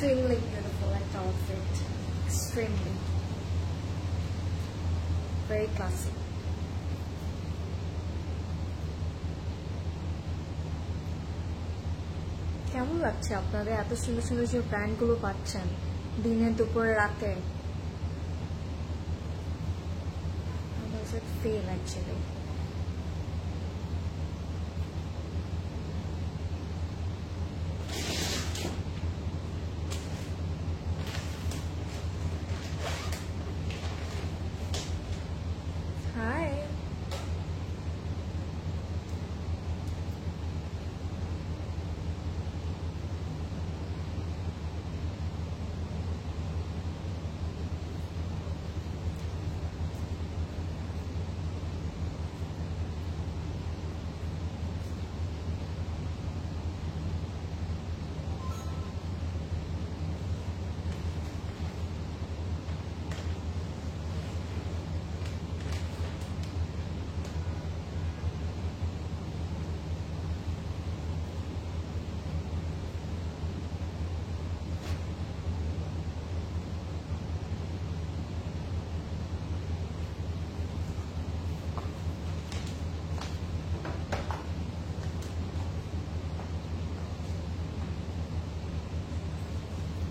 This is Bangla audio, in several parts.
extremely beautiful outfit, extremely very classy. কেমন লাগছে আপনাদের এত সুন্দর সুন্দর যে ব্র্যান্ডগুলো পাচ্ছেন দিনে দুপুরে রাতে? How does it feel actually? Hi.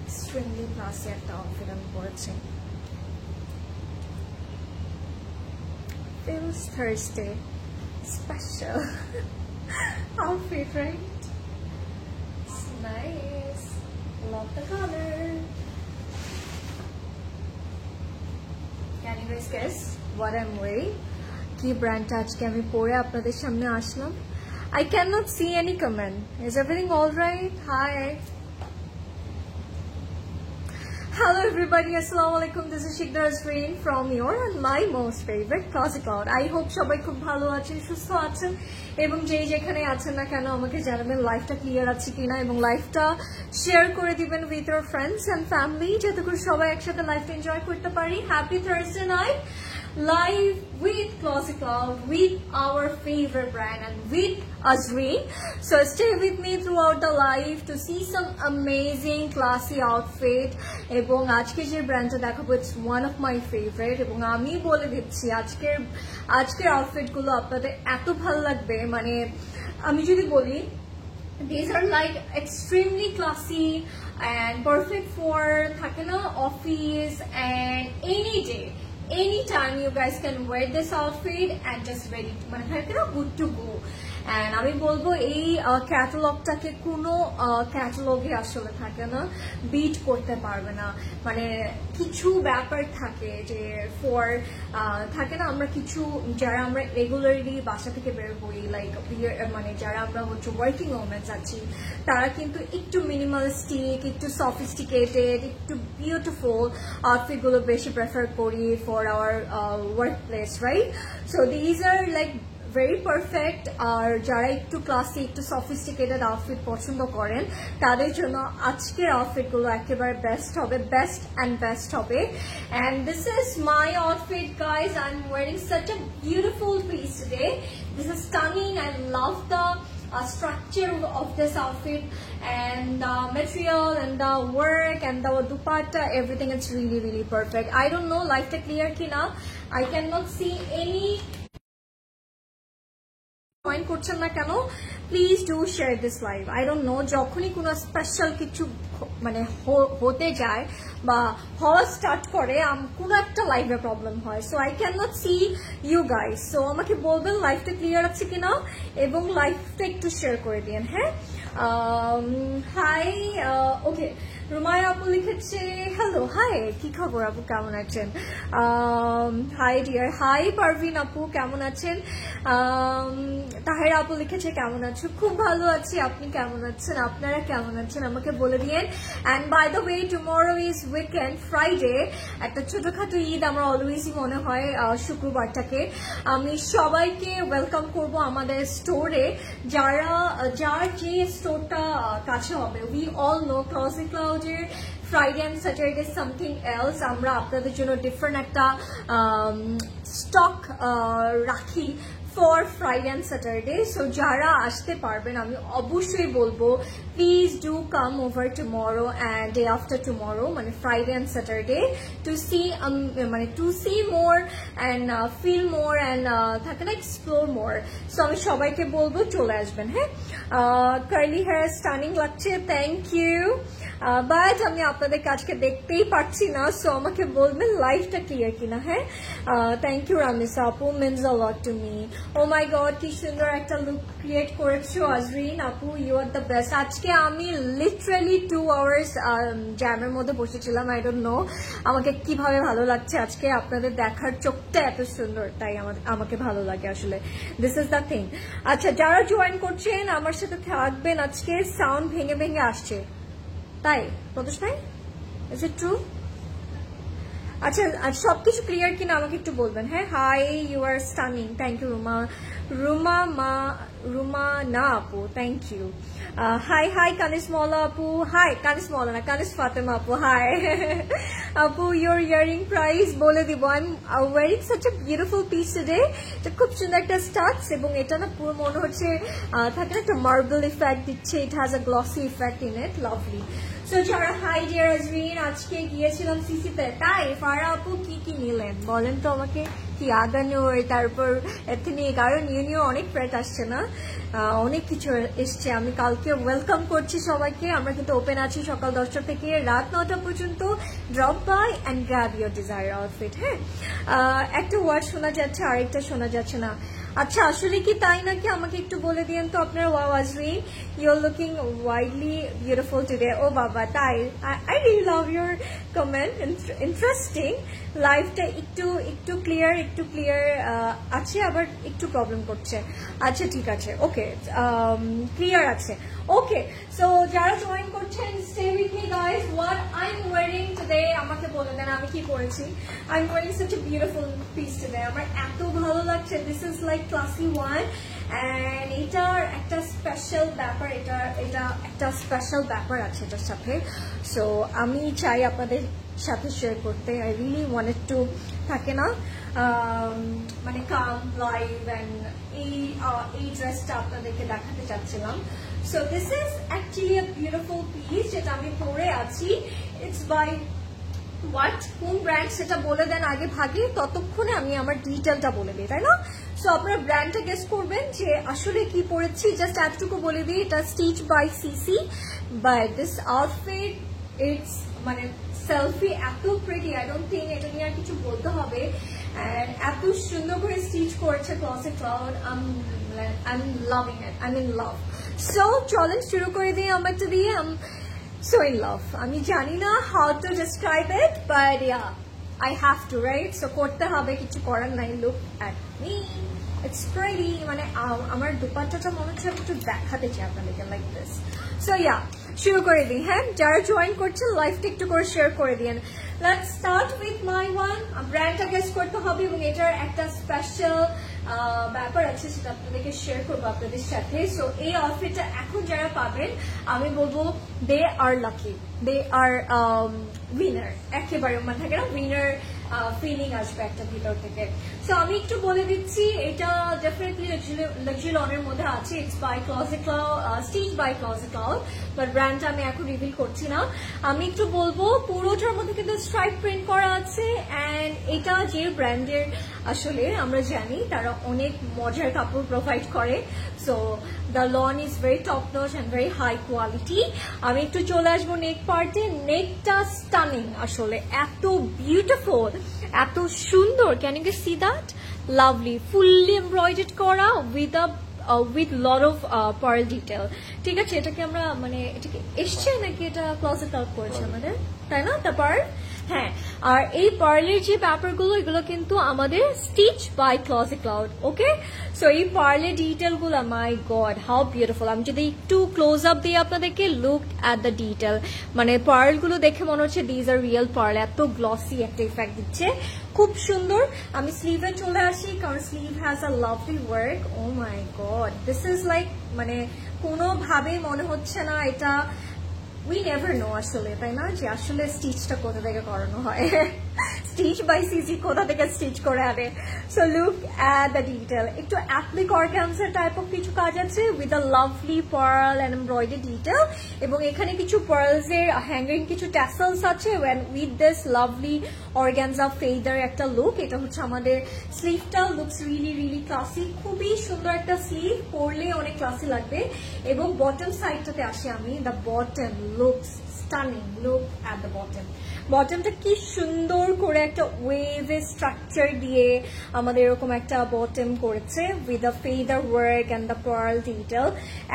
Extremely classy একটা outfit আমি পরেছি। Feels Thursday special outfit, right? It's nice. Love the color. Can you guys guess what I'm wearing? কি ব্র্যান্ডটা আজকে আমি পরে আপনাদের সামনে আসলাম? I cannot see any comment. Is everything all right? Hi. Hello everybody, assalamu alaikum. This is Shikdar Azreen from your and my most favorite Classy Cloud. I hope সবাই খুব ভালো আছেন, সুস্থ আছেন এবং যেই যেখানে আছেন না কেন আমাকে জানাবেন লাইফটা ক্লিয়ার আছে কিনা এবং লাইফটা শেয়ার করে দিবেন with your friends and family যাতে করে সবাই একসাথে লাইফটা এনজয় করতে পারি। Happy Thursday night. Live with Classy Cloud, with our favorite brand and with Azreen. So stay with me throughout the live to see some amazing classy outfit. এবং আজকে যে ব্র্যান্ডটা দেখাবো it's one of my favorite এবং আমি বলে দিচ্ছি আজকের আউটফিটগুলো আপনাদের এত ভালো লাগবে, মানে আমি যদি বলি these are like extremely classy and perfect for থাকে না office and any day. Anytime you guys can wear this outfit and just ready to মানে থাকে না good to go. And আমি বলবো এই ক্যাটালগটাকে কোনো ক্যাটালগে আসলে থাকে না বিট করতে পারবে না, মানে কিছু ব্যাপার থাকে যে ফর থাকে না আমরা কিছু যারা আমরা রেগুলারলি বাসা থেকে বের হই লাইক মানে যারা আমরা হচ্ছে ওয়ার্কিং ওমেন্স আছি তারা কিন্তু একটু মিনিমালিস্টিক, একটু সফিস্টিকেটেড, একটু বিউটিফুল আউটফিটগুলো বেশি প্রেফার করি for our work place, right? So these are like very perfect আর যারা একটু ক্লাসি একটু সফিস্টিকেটেড আউটফিট পছন্দ করেন তাদের জন্য আজকের আউটফিটগুলো একেবারে বেস্ট হবে, বেস্ট অ্যান্ড বেস্ট হবে। and this is my outfit guys. I'm wearing such a beautiful piece today. This is stunning. I love the structure of this outfit and the material and the work and the dupatta, everything is really really perfect. I don't know light clear kina, I cannot see any join করছেন না কেন, please do share this live. I don't no যখনই কোনো স্পেশাল কিছু মানে হতে যায় বা হওয়া স্টার্ট করে কোনো একটা লাইভে প্রবলেম হয়, so I can not see you guys. সো আমাকে বলবেন লাইভটা ক্লিয়ার আছে কিনা এবং লাইভটা একটু শেয়ার করে দিন। হ্যাঁ, হাই, ওকে, রুমায়া আপু লিখেছে হ্যালো, হাই, কি খবর আপু, কেমন আছেন? হাই ডিয়ার, হাই পারভিন আপু, কেমন আছেন? তাহেরা আপু লিখেছে কেমন আছো? খুব ভালো আছি, আপনি কেমন আছেন? আপনারা কেমন আছেন আমাকে বলে দিয়েন। And by the way tomorrow is weekend, Friday, একটা ছোটখাটো ঈদ আমার অলওয়েজই মনে হয় শুক্রবারটাকে। আমি সবাইকে ওয়েলকাম করব আমাদের স্টোরে, যার যে স্টোরটা কাছে হবে। উই অল নো ক্লজি ক্লাউডের Friday and Saturday something else আমরা আপনাদের জন্য ডিফারেন্ট একটা স্টক রাখি for Friday and Saturday. So যারা আসতে পারবেন আমি অবশ্যই বলবো please do come over tomorrow and day after tomorrow, মানে Friday and Saturday, to see more and feel more and থাকে না, এক্সপ্লোর মোর। সো আমি সবাইকে বলবো চলে আসবেন। হ্যাঁ, কার্লি হেয়ার স্টানিং লাগছে, থ্যাংক ইউ। বাট আমি আপনাদেরকে আজকে দেখতেই পাচ্ছি না, সো আমাকে বলবেন লাইফটা ক্লিয়ার কিনা। হ্যাঁ, থ্যাংক ইউ রামিসা আপু, means a lot to me. Oh my God, কি সুন্দর একটা লুক ক্রিয়েট করেছো আজরিন আপু, ইউ আর দ্য বেস্ট। আজকে আমি লিটারালি 2 hours জ্যামের মধ্যে বসেছিলাম, আই ডোন্ট নো আমাকে কিভাবে ভালো লাগছে আজকে। আপনাদের দেখার চোখটা এত সুন্দর, তাই আমাকে ভালো লাগে আসলে, দিস ইজ দ্য থিং। আচ্ছা, যারা জয়েন করছেন আমার সাথে থাকবেন আজকে। সাউন্ড ভেঙে ভেঙে আসছে, তাই প্রদোষ ভাই, ইজ ইট ট্রু? আচ্ছা, সবকিছু ক্লিয়ার কিনা আমাকে একটু বলবেন। হ্যাঁ, hi, you are stunning, thank you Ruma না আপু, thank you. Hi hi Kanis Mola আপু, হাই কানিস মলা না, কানিস ফাতেমা আপু, হাই আপু। ইউর ইয়ারিং প্রাইস বলে দিব। I am wiring such a beautiful piece today. এটা খুব সুন্দর একটা স্টাডস, এবং এটা না পুরো মনে হচ্ছে থাকে না একটা মার্বেল ইফেক্ট দিচ্ছে। ইট has a glossy effect in it, lovely. So যারা হাই ডিয়ার আজরিন, আজকে গিয়েছিলাম সিসিতে, তাই ফারা আপু কি কি নিলেন বলেন তো আমাকে? কি আগানোর, তারপর এথনিক, আরো নিউ অনেক প্রেট আসছে না, অনেক কিছু এসছে। আমি কালকে ওয়েলকাম করছি সবাইকে। আমরা কিন্তু ওপেন আছি সকাল 10টা থেকে রাত 9টা পর্যন্ত। Drop by and grab your desire outfit. হ্যাঁ, একটা ওয়ার্ড শোনা যাচ্ছে, আরেকটা শোনা যাচ্ছে না। আচ্ছা, আসলে কি তাই নাকি? আমাকে একটু বলে দিন তো আপনার। Wow Azrin, you are looking wildly beautiful today. ও বাবা, তাই? I really love your comment, interesting. লাইফটা একটু ক্লিয়ার আছে, আবার একটু প্রবলেম করছে। আচ্ছা, ঠিক আছে, ওকে, ক্লিয়ার আছে। ওকে, সো যারা জয়েন করছেন, stay with me guys. What I am wiring today, আমাকে বলে দেন আমি কি পরেছি। I am wiring such a beautiful piece today, আমার এত ভালো লাগছে। This is like classy one, and এটার একটা স্পেশাল ব্যাপার, এটা একটা স্পেশাল ব্যাপার আছে এটার সাথে। সো আমি চাই আপনাদের সাথে শেয়ার করতে। আই রিয়েলি ওয়ান্টেড টু, থাকে না মানে কাম লাইভ, অ্যান্ড এই ড্রেসটা আপনাদেরকে দেখাতে চাচ্ছিলাম। So this is actually a beautiful piece, যেটা আমি পরে আছি। ইটস বাই হোয়াট, কোন ব্র্যান্ড সেটা বলে দেন আগে ভাগে, ততক্ষণে আমি আমার ডিটেলটা বলে দিই, তাই না? সো আপনারা ব্র্যান্ডটা গেস করবেন যে আসলে কি পরেছি। জাস্ট এতটুকু বলে দিই, এটা stitch by CC. But this outfit, it's মানে সেলফি এত প্রিটি, আই ডোন্ট থিঙ্ক এটা নিয়ে আর কিছু বলতে হবে। অ্যান্ড এত সুন্দর করে স্টিচ করেছে Closet Cloud, I am loving it, I am in love. So চলেন শুরু করে দিই আমারটা দিয়ে। So in love. আমি জানি না how to describe it, but yeah, I have to, right? So করতে হবে, কিছু করার নাই। Look at me, it's pretty. মানে আমার দুপাট্টাটা মনে হচ্ছে একটু দেখাতে চাই আপনাদেরকে, like this. So yeah, শুরু করে দিই। হ্যাঁ, যারা জয়েন করছেন লাইভটা একটু করে শেয়ার করে দিন। Let's start with my one. ব্র্যান্ডটা গেস করতে হবে, এবং এটার একটা স্পেশাল ব্যাপার আছে, সেটা আপনাদেরকে শেয়ার করবো আপনাদের সাথে। সো এই আউটফিটটা এখন যারা পাবেন, আমি বলবো দে আর লাকি, দে আর উইনার। একেবারে মানে থাকে না, উইনার ফিলিং আসবে একটা ভিতর থেকে। সো আমি একটু বলে দিচ্ছি, এটা ডেফিনেটলি লাক্সারি লনের মধ্যে আছে। It's by Closet Cloud, stitch by Closet Cloud, but ব্র্যান্ডটা আমি এখন রিভিল করছি না। আমি একটু বলবো পুরোটার মধ্যে কিন্তু স্ট্রাইপ প্রিন্ট করা আছে। অ্যান্ড এটা যে ব্র্যান্ডের আসলে আমরা জানি তারা অনেক মজার কাপড় প্রোভাইড করে। So the lawn is very top notch and very high quality. আমি একটু চলে আসবো নেক পার্টে। নেকটা স্টানিং, আসলে এত বিউটিফুল, এত সুন্দর। Can you see that? Lovely, fully embroidered করা with lot of pearl detail. ঠিক আছে, এটাকে আমরা মানে এটাকে এসছে নাকি এটা ক্লসেট আউট করেছে আমাদের, তাই না? দ্য পার্ল, হ্যাঁ। আর এই পার্লের যে ব্যাপারগুলো, এগুলো কিন্তু আমাদের stitch by Closet Cloud. Okay, so এই পার্লের ডিটেল গুলো, মাই গড হাউ বিউটিফুল। আমি যদি একটু ক্লোজ আপ দিই আপনাদেরকে, লুক অ্যাট দ্য ডিটেল। মানে পার্ল গুলো দেখে মনে হচ্ছে দিজ আর রিয়েল পার্ল, এত গ্লসি একটা ইফেক্ট দিচ্ছে, খুব সুন্দর। আমি স্লিভে চলে আসি, কারণ sleeve has a lovely work. Oh my god, this is like মানে কোনোভাবেই মনে হচ্ছে না এটা, উই নেভার নো আসলে, তাই না, যে আসলে স্টিচটা কোথা থেকে করানো হয়। স্টিচ বাই সিসি কোথা থেকে স্টিচ করে আনে। So look at the detail, একটু অ্যাপ্লিক অর্গানজা টাইপ অফ কিছু কাজ আছে with a lovely pearl and embroidery detail, এবং এখানে কিছু পার্লসের হ্যাঙ্গিং কিছু ট্যাসেলস আছে with this lovely organza feather একটা লুক। এটা হচ্ছে আমাদের স্লিভটা, লুকস রিলি রিলি ক্লাসি, খুবই সুন্দর একটা স্লিভ, পরলে অনেক ক্লাসি লাগবে। এবং বটম সাইডটাতে আসি আমি, the bottom looks stunning, look at the bottom. বটমটা কি সুন্দর করে একটা ওয়েভে স্ট্রাকচার দিয়ে আমাদের এরকম একটা বটম করেছে with a feather work and the pearl detail.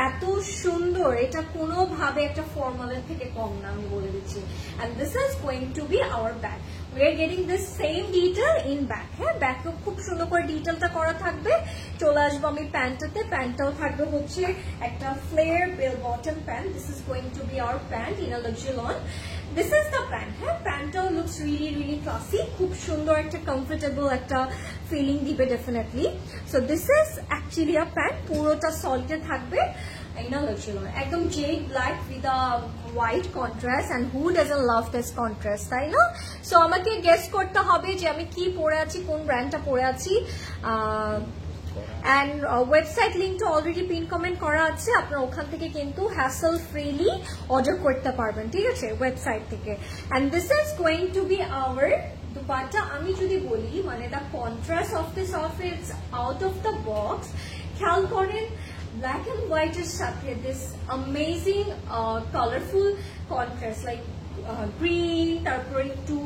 এত সুন্দর, এটা কোনোভাবে একটা ফর্মালের থেকে কম না, আমি বলে দিচ্ছি। And this is going to be our back. We are getting this same detail in back. হ্যাঁ, ব্যাকেও খুব সুন্দর করে ডিটেলটা করা থাকবে। চলে আসবো আমি প্যান্টটাতে, প্যান্টটাও থাকবে হচ্ছে একটা flare bell bottom pant. This is going to be our pant in a luxury lawn. This is the pant. হ্যাঁ, প্যান্টটাও লুকস রিলি রিলি ক্লাসি, খুব সুন্দর একটা কমফোর্টেবল একটা ফিলিং দিবে definitely. So this is actually a pant, পুরোটা সলিডে থাকবে একদম jade black with a white contrast, and who doesn't love this contrast, তাই না? সো আমাকে গেস করতে হবে যে আমি কি পরে আছি, কোন ব্র্যান্ডটা পরে আছি। অ্যান্ড ওয়েবসাইট লিঙ্কটা অলরেডি পিন কমেন্ট করা আছে, আপনারা ওখান থেকে কিন্তু হ্যাসেল ফ্রিলি অর্ডার করতে পারবেন, ঠিক আছে, ওয়েবসাইট থেকে। And this is going to be hour dupatta. আমি যদি বলি মানে the contrast of this outfit out of the box. খেয়াল করেন black and white এর সাথে this amazing colorful contrast like green, তারপরে একটু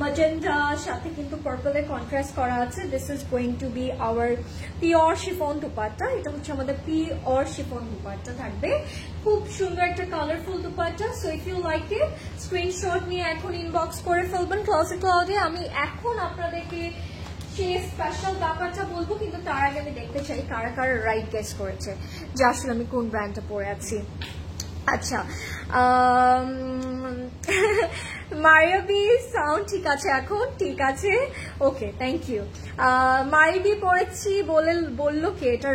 magenta, সাথে কিন্তু purple এর contrast করা আছে। This is going to be our pure chiffon dupatta. এটা হচ্ছে আমাদের pure chiffon দুপাট্টা থাকবে, খুব সুন্দর একটা colourful dupatta. So if you like it, screenshot নিয়ে এখন ইনবক্স করে ফেলবেন ক্লাসিক ক্লাউডে। আমি এখন আপনাদেরকে সেই স্পেশাল ব্যাপারটা বলবো, কিন্তু তার আগে আমি দেখতে চাই কারা কারা রাইট গেস করেছে যে আসলে আমি কোন ব্র্যান্ডটা পরে আছি। আচ্ছা, মারিয়াবি সাউন্ড ঠিক আছে এখন, ঠিক আছে, ওকে, থ্যাংক ইউ। মারিবি পড়েছি বললো কে? এটা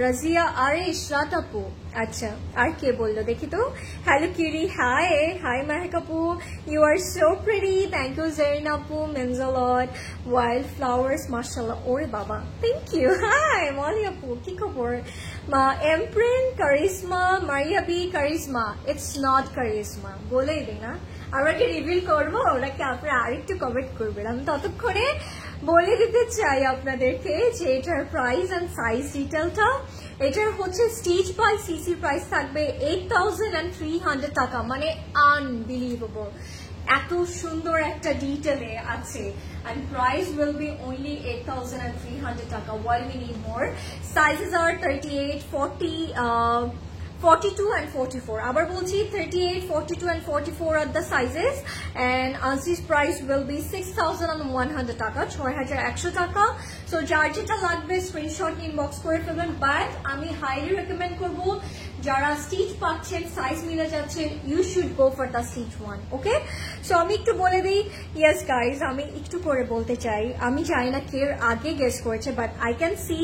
রাজিয়া, আরে ইশরাত আপু। আচ্ছা, আর কে বললো দেখি তো? Hello Kiri, hi hi Mehek আপু, you are so pretty, thank you Zerin আপু, means a lot, wild flowers, মাশাআল্লাহ, ওরে বাবা, থ্যাংক ইউ। হাই মলি আপু, কি খবর? এমপ্রিন, কারিশমা, মারিয়াবি, কারিশমা, ইটস নট কারিশমা, বলেই দিই না, আমরা কি রিভিল করবো, ওনাকে আপনারা আরেকটু কমেন্ট করবেন। আমি ততক্ষণে বলে দিতে চাই আপনাদেরকে যে এটার প্রাইস অ্যান্ড সাইজ ডিটেলটা। এটার হচ্ছে স্টিচ বাই সিসি প্রাইস থাকবে 8,300 টাকা, মানে আনবিলিভেবল, এত সুন্দর একটা ডিটেলে আছে। And price will be only 8,300 taka. Why we need more? Sizes are 38, 40, 42 and 44. আবার বলছি 38, 42 and 44 are the sizes, and Ansi's price will be 6,100 টাকা, 6,100 টাকা। সো যার যেটা লাগবে স্ক্রিনশট ইনবক্স করে ফেলবেন। বাট আমি হাইলি রেকমেন্ড করবো যারা স্টিচ পাচ্ছেন, সাইজ মিলে যাচ্ছে, you should go for the stitch one, okay? So আমি একটু বলে দিই, ইয়েস গাইজ, আমি একটু করে বলতে চাই, আমি জানি না কে আগে গেস করেছে, but I can see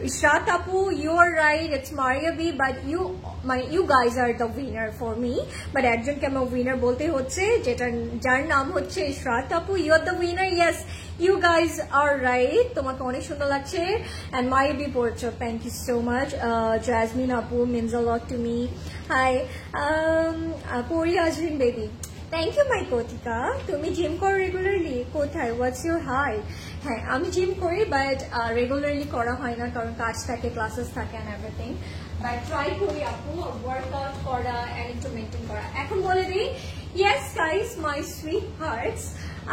Ishrat আপু, you are right, it's Maria B, but you guys are the winner for me. But একজনকে আমার উইনার বলতে হচ্ছে, যার নাম হচ্ছে ইশরাত আপু, you are the winner. Yes, you guys are right, তোমাকে অনেক সুন্দর লাগছে। অ্যান্ড মারিয়াবি পড়ছো, thank you so much. Jasmin আপু, means a lot to me. Hi, Puri Ajrin baby. Thank you my Kotika. তুমি জিম করো রেগুলারলি? কোথায়? What's your height? হ্যাঁ, আমি জিম করি, বাট রেগুলারলি করা হয় না, কারণ কাজ থাকে, ক্লাসেস থাকে and everything. But try করি আপু ওয়ার্কআউট করা and একটু মেইনটেইন করা। এখন বলে দিই, yes guys, my sweethearts,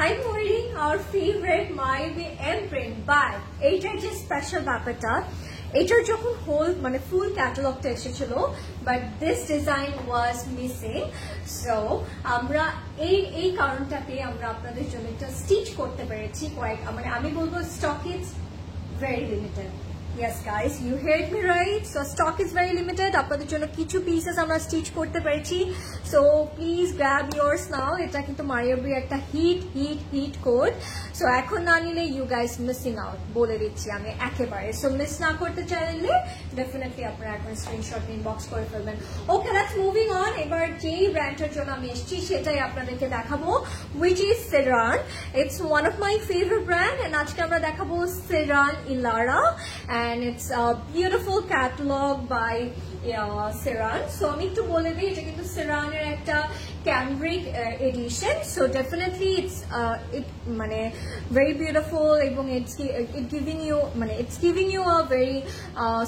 I'm wearing our favorite Mayabi Imprint, but এইটার যে স্পেশাল ব্যাপারটা, এটার যখন হোল মানে ফুল ক্যাটালগটা এসেছিল, but this design was missing. So আমরা এই কারণটাতে আমরা আপনাদের জন্য একটা স্টিচ করতে পেরেছি মানে আমি বলবো stock is very limited. Yes guys, you heard me right. So stock is very limited. আপনাদের জন্য কিছু পিসেস আমরা স্টিচ করতে পেরেছি। So please grab yours now. এটা কিন্তু মারিয়াবির একটা হিট কোড। So এখন না নিলে you guys missing out, বলে দিচ্ছি আমি একেবারে। So মিস না করতে চাইলে ডেফিনেটলি ডেফিনেটলি আপনারা এখন স্ক্রিনশট ইনবক্স করে ফেলবেন। ওকে, লেটস মুভিং অন। এবার যেই ব্র্যান্ডটার জন্য আমি এসেছি সেটাই আপনাদেরকে দেখাবো, which is Ceran. It's one of my favorite brand, and আজকে আমরা দেখাবো Ceran Ilara, and it's a beautiful catalog by Ceran. So আমি একটু বলে দিই, এটা কিন্তু Ceran এর একটা cambric edition, so definitely it's মানে very beautiful এবং it's giving you a very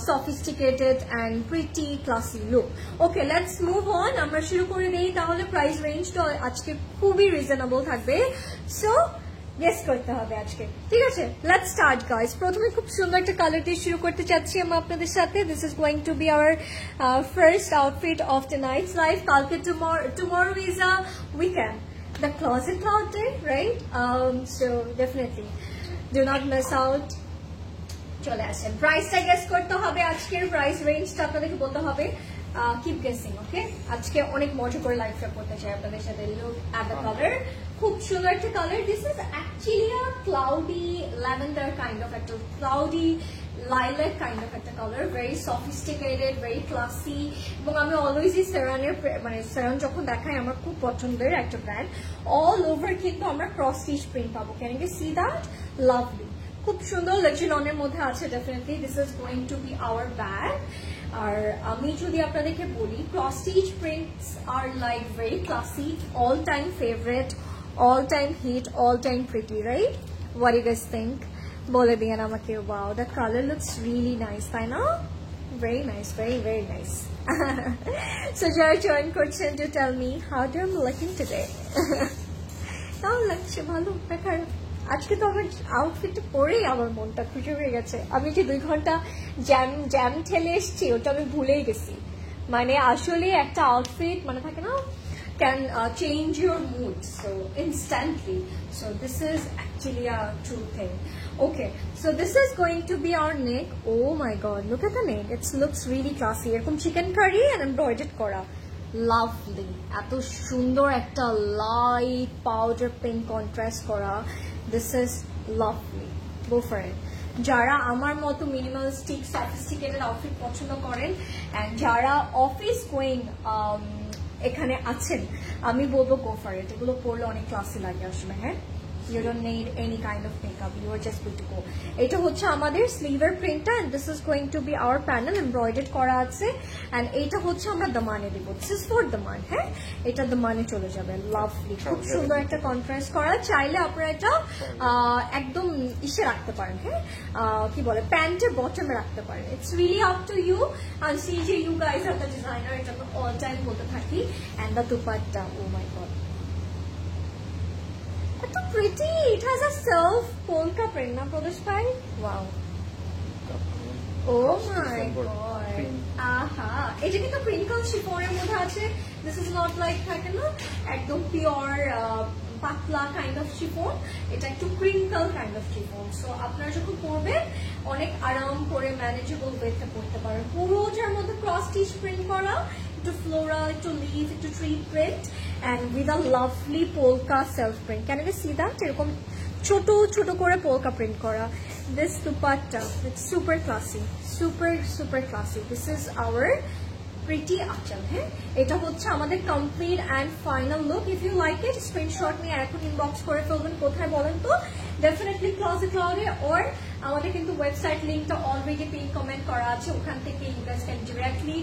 sophisticated and pretty classy look. Okay, let's move on. আমরা শুরু করে দেই তাহলে। প্রাইস রেঞ্জটা আজকে খুবই রিজনেবল থাকবে, সো গেস করতে হবে আজকে, ঠিক আছে? Let's start guys. প্রথমে খুব সুন্দর একটা কালার দিয়ে শুরু করতে চাচ্ছি আমি আপনাদের সাথে। This is going to be our first outfit of tonight's live. কালকে tomorrow is a weekend, the Closet Cloud day, right? So definitely do not miss out. চলে আসেন। প্রাইসটা গেস করতে হবে, আজকের প্রাইস রেঞ্জটা আপনাদেরকে বলতে হবে। Keep guessing, okay? আজকে অনেক মজা করে লাইভ শেয়ার করতে চাই আপনাদের সাথে। Look at the color, খুব সুন্দর একটা colour. This is actually a cloudy lavender kind of একটা cloudy lilac kind of একটা color, very sophisticated, very classy, এবং আমি অলওয়েজই Ceran-এর মানে Ceran যখন দেখাই আমার খুব পছন্দের একটা ব্র্যান্ড। অল ওভার কিন্তু আমরা ক্রস স্টিচ প্রিন্ট পাবো। Can you see that? Lovely, খুব সুন্দর লেজিলনের মধ্যে আছে। Definitely this is going to be our bag. আর আমি যদি আপনাদেরকে বলি, cross stitch prints are like very classy, all time favourite, all time hit, all time pretty, right? What you guys think? বলে দিয়েন আমাকে। Wow, the colour looks really nice, তাই না? Very nice, very very nice. So যারা জয়েন করছেন, to tell me how do I looking today? কেমন লাগছে? ভালো না খারাপ? আজকে তো আমার আউটফিটটা পরেই আমার মনটা খুশি হয়ে গেছে। আমি যে 2 ঘন্টা জ্যাম ঠেলে এসছি, ওটা আমি ভুলেই গেছি। মানে আসলে একটা আউটফিট মানে থাকে না, can change your mood so instantly. So this is actually a true thing. Okay, so this is going to be our neck. Oh my god, look at the neck. It looks really classy. এরকম chicken curry and embroidered করা, লাভলি। এত সুন্দর একটা লাইট পাউডার পিঙ্ক কন্ট্রাস্ট করা। This is lovely, go for it. যারা আমার মতো মিনিমালিস্টিক সফিস্টিকেটেড আউটফিট পছন্দ করেন অ্যান্ড যারা অফিস গোয়িং এখানে আছেন, আমি বলবো গো ফর ইট। এগুলো পরলে অনেক ক্লাসি লাগে আসলে। হ্যাঁ, you don't need any kind of makeup, you are just good to go. এটা হচ্ছে আমাদের স্লিভের প্রিন্টটা, and this is going to be our panel embroidered করা আছে, and এটা হচ্ছে আমরা দামানে দিব। this is for দামান। হ্যাঁ, এটা দামানে চলে যাবে। লাভলি, খুব সুন্দর একটা কন্ট্রাস্ট করা। চাইলে আপনারা এটা একদম ইসে রাখতে পারেন। হ্যাঁ, কি বলে, প্যান্টের বটমে রাখতে পারেন। It's really up to you. and see যে you guys are the designer, এটা তো অল টাইম বলতে থাকি। and the dupatta, oh my god, so pretty. It has a self polka print, na Pradesh bhai? Wow. Oh my god. Aha. Eta kintu crinkle chiffon er moddhe ache. This is not like থাকে না একদম pure পাতলা kind of chiffon. এটা একটু crinkle kind of chiffon. So আপনারা যখন পরবেন অনেক আরাম করে manageable way তে পরতে পারবেন। পুরোটার মধ্যে cross stitch print করা, একটু floral, একটু leaf, একটু tree print, and with a lovely polka self print. Can you see that? এরকম ছোট ছোট করে polka print করা। This dupatta, it's super classy, super classy. This is our pretty achal. হ্যাঁ, এটা হচ্ছে আমাদের complete and final look. If you like it, screenshot নিয়ে এখন ইনবক্স করে ফেলবেন। কোথায় বলেন তো? ডেফিনেটলি ক্লোজেট ক্লাউডে, অর আমাদের কিন্তু ওয়েবসাইট লিঙ্কটা অলরেডি পিন কমেন্ট করা আছে, ওখান থেকে ইউ গাইস ক্যান ডিরেক্টলি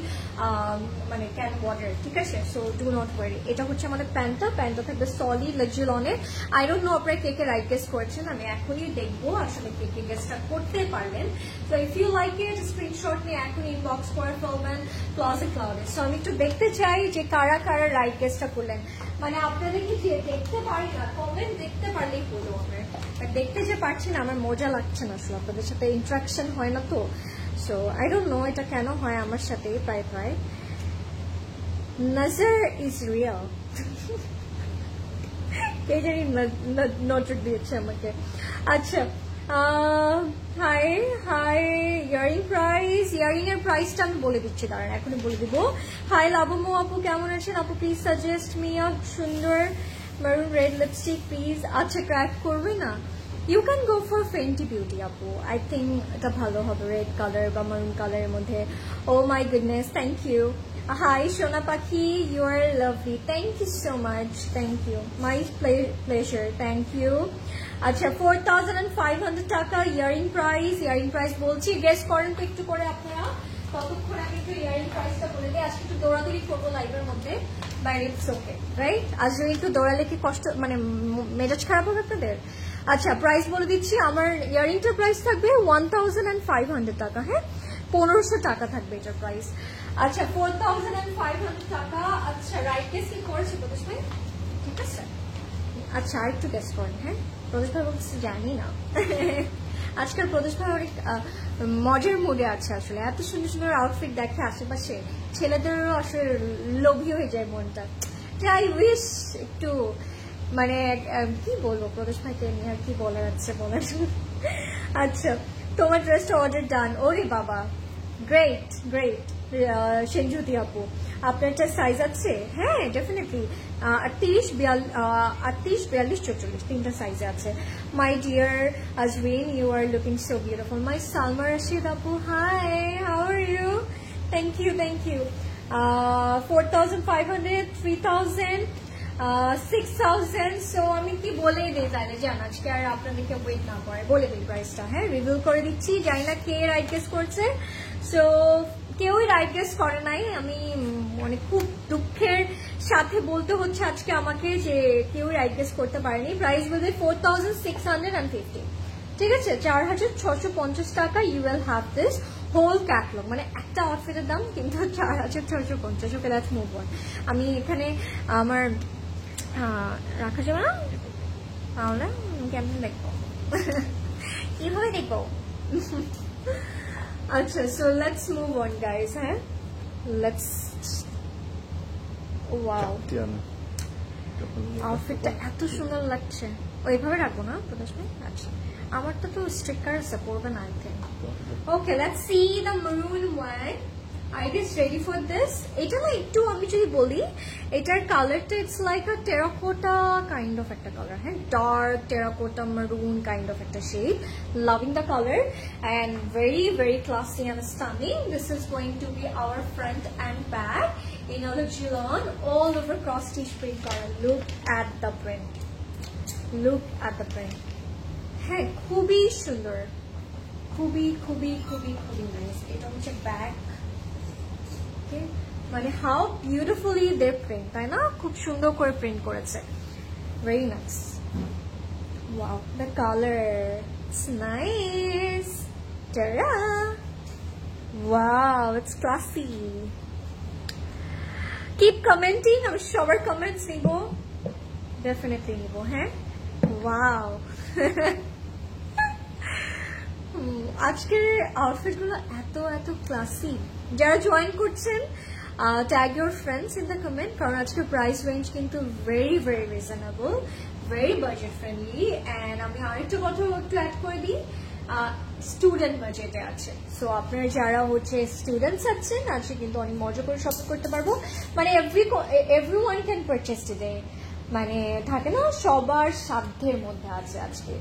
মানে ক্যান অর্ডার, ঠিক আছে? So do not worry. এটা হচ্ছে আমাদের প্যান্টটা থাকবে সলিড লেজিলনের। আই ডোন্ট নো আপনারা কে কে রাইট গেস করেছেন, আমি এখনই দেখবো আসলে কে কে গেসটা করতে পারবেন। So if you like it, screenshot নিয়ে এখন ইনবক্স করে ফেলবেন ক্লোজেট ক্লাউডে। সো আমি একটু দেখতে চাই যে কারা কারা রাইট গেসটা করলেন। মানে আপনাদেরকে যে দেখতে পারি না, কমেন্ট দেখতে পারলেই বলবো আমরা, দেখতে যে পারছি না, আমার মজা লাগছে না আসলে, আপনাদের সাথে ইন্টারাকশন হয় না তো। সো আই ডোন্ট নো এটা কেন হয় আমার সাথে প্রায় প্রায়। নজর ইজ রিয়েল, কে জানি নজর দিয়েছে আমাকে। আচ্ছা, হাই হাই, ইয়ারিং এর প্রাইসটা আমি বলে দিচ্ছি, দাঁড়ান এখনই বলে দিব। হাই লাবম্য আপু, কেমন আছেন আপু? প্লিজ সাজেস্ট মি আ সুন্দর maroon red lipstick please. আচ্ছা, ক্র্যাক করবে না? You can go for Fenty Beauty আপু, আই থিঙ্ক এটা ভালো হবে রেড কালার বা মারুন কালারের মধ্যে। Oh my goodness, thank you. Hi সোনা পাখি, you are lovely, thank you so much, thank you, my pleasure, thank you. আচ্ছা 4500 টাকা ইয়ারিং প্রাইস বলছি, গেস করেন তো একটু করে আপনারা, ততক্ষণ আমি একটু ইয়ারিং প্রাইসটা বলে দিই। আজকে একটু দৌড়াদৌড়ি করবো লাইভের মধ্যে, বাট ইটস ওকে রাইট। আজকে একটু দৌড়ালে কি কষ্ট, মানে মেজাজ খারাপ হবে আপনাদের? আচ্ছা প্রাইস বলে দিচ্ছি, আমার ইয়ারিংটার প্রাইস থাকবে 1500 টাকা, হ্যাঁ 1500 টাকা থাকবে এটার প্রাইস। আচ্ছা 4500 টাকা। আচ্ছা রাইট গেস কি করেছে প্রদেশ ভাই? ঠিক আছে, আচ্ছা আর একটু গেস করেন। হ্যাঁ প্রদেশ ভাই বলছে জানি না। আজকাল প্রদেশ ভাই অনেক মজার মুডে আছে, আসলে এত সুন্দর সুন্দর আউটফিট দেখে আশেপাশে, ছেলেদেরও আসলে লোভী হয়ে যায় মনটা। আই উইশ একটু, মানে কি বলবো প্রদেশ ভাইকে নিয়ে আর কি বলার আছে বলার। আচ্ছা তোমার ড্রেসটা অর্ডার ডান। ওরে বাবা, গ্রেট গ্রেট সেনজুতি আপু, আপনারটা সাইজ আছে? হ্যাঁ ডেফিনেটলি 38, 42, 44 তিনটা সাইজে আছে। My dear Azrin, you are looking so beautiful. My Salma Rashid আপু, hi, how are you? Thank you, thank you. 4500, 3000, 6000। So আমি কি বলেই দিই তাহলে, জান আজকে আর আপনাদেরকে ওয়েট না করে বলে দিই প্রাইসটা। হ্যাঁ রিভিউ করে দিচ্ছি, জানি না কে রাইট গেস করছে। সো কেউই রাইট গেস করে নাই, আমি মানে খুব দুঃখের সাথে বলতে হচ্ছে আজকে আমাকে যে কেউই রাইট গেস করতে পারেনি। প্রাইস বলতে 4650, ঠিক আছে 4650 টাকা। You will have this whole catalogue, মানে একটা আউটফিটের দাম কিন্তু 4650। Okay let's move on. আমি এখানে আমার রাখা যাবে না, তাহলে কেমন দেখবো, কিভাবে দেখবো? আচ্ছা so let's move on guys. হ্যাঁ লেটস, ওয়াও আউটফিটটা এত সুন্দর লাগছে। ওইভাবে রাখবো না প্রদেশ ভাই? আচ্ছা আমারটা তো স্টিকার আছে, পড়বে না I think. Okay let's C the maroon one. I guess ready for this. এটা না একটু আমি যদি বলি, এটার কালারটা it's like a terracotta kind of একটা কালার, হ্যাঁ dark terracotta maroon kind of একটা শেড। Loving the colour and very very classy and stunning. This is going to be our front and back in a Lujilon all over cross stitch print color. Look at the print. Look at the print. হ্যাঁ খুবই সুন্দর, খুবই খুবই খুবই খুবই নাইস। এটা হচ্ছে ব্যাক, মানে হাউ বিউটিফুলি দে প্রিন্ট, তাই না? খুব সুন্দর করে প্রিন্ট করেছে, very nice. Wow the colour, it's nice, Tara, wow it's classy. Keep commenting, আমি সবার কমেন্টস নিব, ডেফিনেটলি নিব। হ্যাঁ ওয়াও। আজকের আউটফিট গুলো এত এত ক্লাসি। যারা জয়েন করছেন tag your friends in the comment, কারণ আজকের প্রাইস রেঞ্জ কিন্তু very very reasonable, very budget friendly. And আমি আরেকটা কথা একটু অ্যাড করে দিই, স্টুডেন্ট বাজেটে আছে। সো আপনারা যারা হচ্ছে স্টুডেন্টস আছেন, আজকে কিন্তু অনেক মজা করে শপিং করতে পারবো, মানে every one can purchase today, মানে থাকে না সবার সাধ্যের মধ্যে আছে আজকে।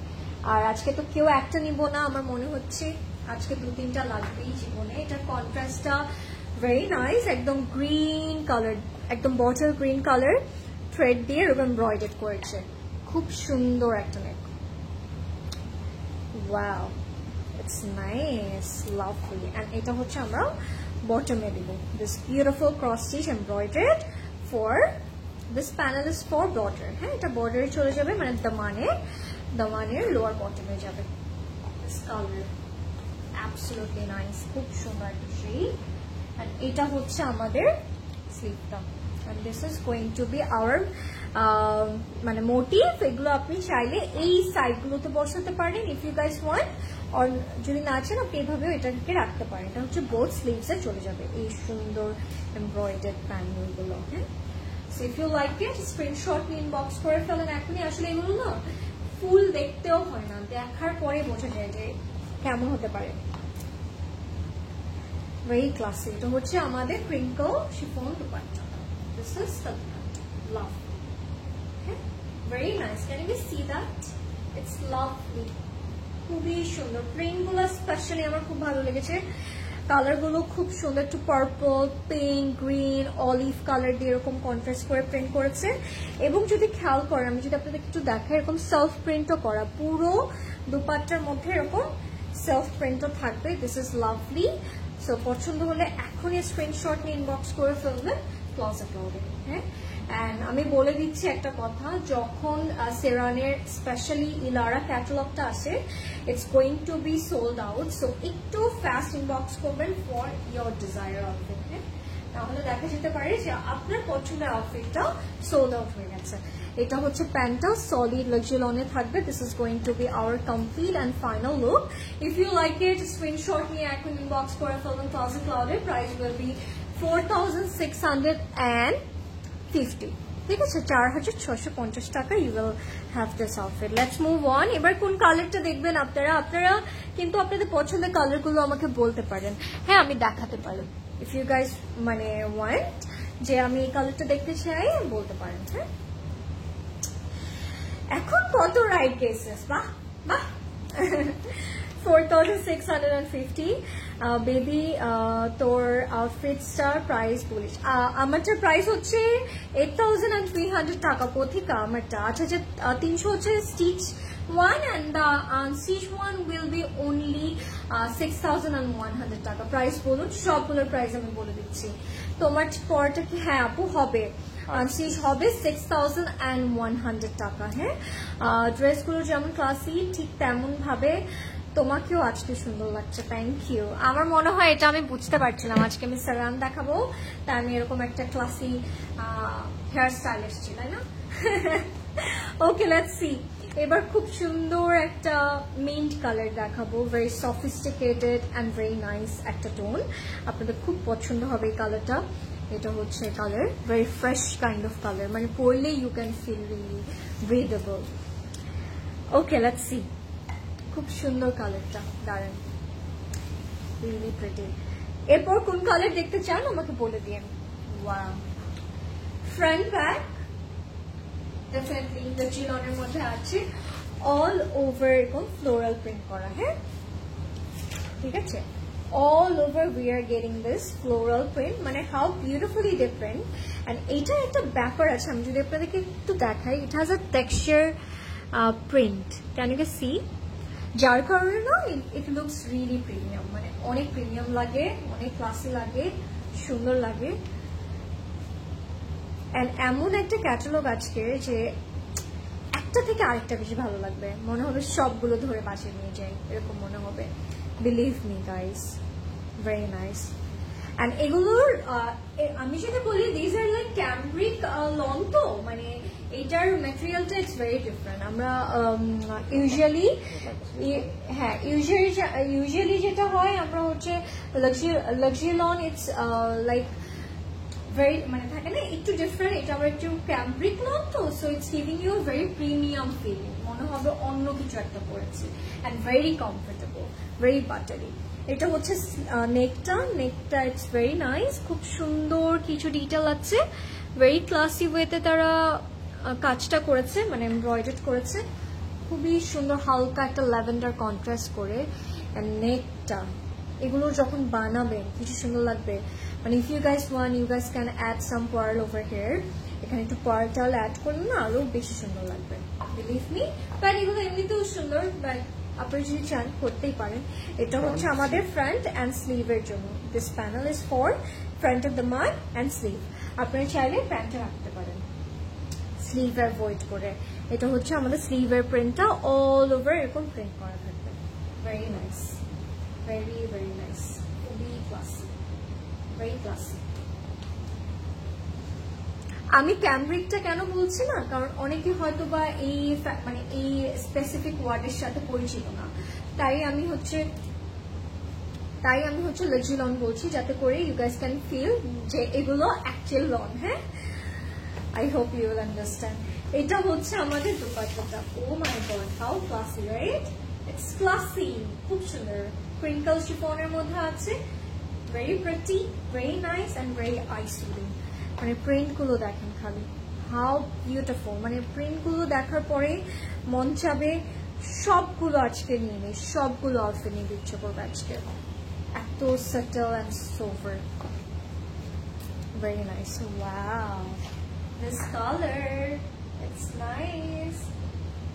আর আজকে তো কেউ একটা নিব না, আমার মনে হচ্ছে আজকে 2-3টা লাগবেই জীবনে। এটার কন্ট্রাস্টটা ভেরি নাইস, একদম গ্রিন কালার, একদম বটল গ্রিন কালার থ্রেড দিয়ে এরকম এমব্রয়ডারি করেছে, খুব সুন্দর একটা neck. Wow it's nice, lovely. And এটা হচ্ছে আমরা বটমে দিব, this beautiful cross stitch embroidery for this panel is for border. হ্যাঁ এটা বর্ডারে চলে যাবে, মানে দামানের লোয়ার বটমে যাবে। দিস কালার অ্যাবসলিউটলি নাইস, খুব সুন্দর একটা শেড। এন্ড এটা হচ্ছে আমাদের স্লিভটা, and this is going to be our মানে মোটিভ। এগুলো আপনি চাইলে এই সাইডগুলোতে বসাতে পারেন ইফ ইউ গাইস ওয়ান্ট, আর যদি না চান আপনি এভাবেও এটাকে রাখতে পারেন। এটা হচ্ছে বোথ স্লিভসে চলে যাবে এই সুন্দর এমব্রয়ডারি প্যানেলগুলো। হ্যাঁ so if you like it screenshot নিয়ে ইনবক্স করে ফেলেন এখনই। আসলে এগুলো না ফুল দেখতেও হয় না, দেখার পরে বোঝা যায় যে কেমন হতে পারে। Very classy. এটা হচ্ছে আমাদের crinkle chiffon dupatta. This is the love. Okay, very nice. Can you see that? It's lovely, খুবই সুন্দর। প্রিন্টগুলো স্পেশালি আমার খুব ভালো লেগেছে, কালারগুলো খুব সুন্দর, একটু purple, pink, green, olive colour দিয়ে এরকম কন্ট্রাস্ট করে প্রিন্ট করেছে। এবং যদি খেয়াল করেন, আমি যদি আপনাদের একটু দেখাই, এরকম সেলফ প্রিন্টও করা, পুরো দুপাট্টার মধ্যে এরকম সেলফ প্রিন্টও থাকবে। This is lovely. সো পছন্দ হলে এখনই স্ক্রিনশট নিয়ে ইনবক্স করে ফেলবেন ক্লজেট ক্লাউডে। হ্যাঁ, অ্যান্ড আমি বলে দিচ্ছি একটা কথা, যখন সেরানের স্পেশালি ইলারা ক্যাটালগটা আসে, it's going to B sold out. So একটু ফাস্ট ইনবক্স করবেন ফর ইয়োর ডিজায়ার আউটফিট। হ্যাঁ, তাহলে দেখা যেতে পারে যে আপনার পছন্দের আউটফিটটা সোল্ড আউট হয়ে গেছে। এটা হচ্ছে প্যান্টটা, সলিড লাক্সিলনে থাকবে। This is going to be our complete and final look. If you like it, screenshot নিয়ে এখন ইনবক্স করে ফেলবেন ক্লজেট ক্লাউডে। Price will be 4650। ঠিক আছে, 4650 টাকা you will have this outfit. Let's move on. এবার কোন কালারটা দেখবেন আপনারা? আপনারা কিন্তু আপনাদের পছন্দের কালারগুলো আমাকে বলতে পারেন। হ্যাঁ, আমি দেখাতে পারি। ইফ ইউ গাইজ মানে ওয়ান্ট যে আমি এই কালারটা দেখতে চাই, বলতে পারেন। হ্যাঁ, এখন কত রাইট গেসেস, বাহ বাহ। 4650। বেবি, তোর আউটফিটসটার প্রাইস বলিস। আমারটার প্রাইস হচ্ছে 8300 টাকা পথিকা আমারটা। 8300 হচ্ছে stitch one, and the unstitch one will be only 6100 টাকা। প্রাইস বলুন, সবগুলোর প্রাইস আমি বলে দিচ্ছি। তোমার পরটা কি? হ্যাঁ আপু, হবে আনস্টিচ হবে 6100 টাকা। হ্যাঁ, ড্রেসগুলো যেমন ক্লাসি ঠিক তেমন ভাবে তোমাকেও আজকে সুন্দর লাগছে। Thank you. আমার মনে হয় এটা আমি বুঝতে পারছিলাম, আজকে আমি সারান দেখাবো, তাই আমি এরকম একটা ক্লাসি হেয়ার স্টাইল এসেছি, তাই না? Okay, let's see. এবার খুব সুন্দর একটা মিন্ট কালার দেখাবো, very sophisticated and very nice একটা টোন। আপনাদের খুব পছন্দ হবে এই কালারটা। এটা হচ্ছে colour, very fresh kind of colour, মানে পরলে you can feel really breathable. Okay, let's see. খুব সুন্দর কালারটা, দাঁড়ান, রিয়েলি প্রিটি। এরপর কোন কালার দেখতে চান আমাকে বলে দিন। ওয়াও, ফ্রন্ট ব্যাক ডেফিনেটলি লাক্সিলনের মধ্যে আছে, অল ওভার এরকম ফ্লোরাল প্রিন্ট করা। হ্যাঁ, ঠিক আছে, all over we are getting this floral print, মানে how beautifully they print. and এটা একটা ব্যাপার আছে, আমি যদি আপনাদেরকে একটু দেখাই, it has a texture print, can you guys see? যার কারণে না it looks really premium, মানে অনেক প্রিমিয়াম লাগে, অনেক ক্লাসি লাগে, সুন্দর লাগে। and এমন একটা ক্যাটালগ আজকে যে একটা থেকে আরেকটা বেশি ভালো লাগবে, মনে হবে সবগুলো ধরে বাঁচিয়ে নিয়ে যাই, এরকম মনে হবে। Believe me guys, very nice. and এগুলোর আমি যেটা বলি, these are like cambric lawn, তো মানে এটার ম্যাটেরিয়ালটা ইটস ভেরি ডিফারেন্ট। আমরা ইউজুয়ালি হ্যাঁ ইউজুয়ালি যেটা হয়, আমরা হচ্ছে লাক্সিলন, ইটস লাইক ভেরি, মানে থাকে না একটু ডিফারেন্ট, এটা আবার একটু ক্যাম্ব্রিক লন, তো so it's giving you very premium feeling, মনে হবে অন্য কিছু একটা পড়েছে, and very comfortable, very buttery. এটা হচ্ছে নেকটা ইটস ভেরি নাইস, খুব সুন্দর কিছু ডিটেল আছে, ভেরি ক্লাসি ওয়েতে তারা কাজটা করেছে, মানে এমব্রয়ডার্ড করেছে, খুবই সুন্দর, হালকা একটা ল্যাভেন্ডার কন্ট্রাস্ট করে। অ্যান্ড নেকটা এগুলো যখন বানাবেন কিছু সুন্দর লাগবে, মানে if you guys want, you guys can add some pearl over here, এখানে একটু পার্ল অ্যাড করলে না আরো বেশি সুন্দর লাগবে, বিলিভ মি। বাট এগুলো এমনিতেও সুন্দর, বাট আপনারা যদি চান করতেই পারেন। এটা হচ্ছে আমাদের ফ্রন্ট অ্যান্ড স্লিভের জন্য, this panel is for front of the mark and sleeve. আপনারা চাইলে প্যান্টটা রাখতে পারেন স্লিভ অ্যাভয়েড করে। এটা হচ্ছে আমাদের স্লিভের প্রিন্টটা, অল ওভার এরকম প্রিন্ট করা থাকবে, very nice, very very nice, খুবই ক্লাসি, ভেরি ক্লাসি। আমি ক্যাম্ব্রিকটা কেন বলছি না, কারণ অনেকে হয়তো বা এই মানে এই স্পেসিফিক ওয়ার্ডের সাথে পরিচিত না, তাই আমি হচ্ছে লাক্সিলন বলছি, যাতে করে ইউ গাইস ক্যান ফিল যে এগুলো অ্যাকচুয়াল লন। হ্যাঁ, I hope you will understand. এটা হচ্ছে আমাদের দুপাট্টাটা, oh my god how classy, right? It's classy, খুব সুন্দর, ক্রিঙ্কল শিফনের মধ্যে আছে, very pretty, very nice and very eye soothing. মানে প্রিন্টগুলো দেখেন খালি, হাউ বিউটিফুল, মানে প্রিন্টগুলো দেখার পরে মন চাবে সবগুলো আজকে নিয়ে নিই, সবগুলো আউটফিট নিয়ে দিচ্ছে করবো আজকে। এত subtle and sober, very nice. Wow, this color, it's nice.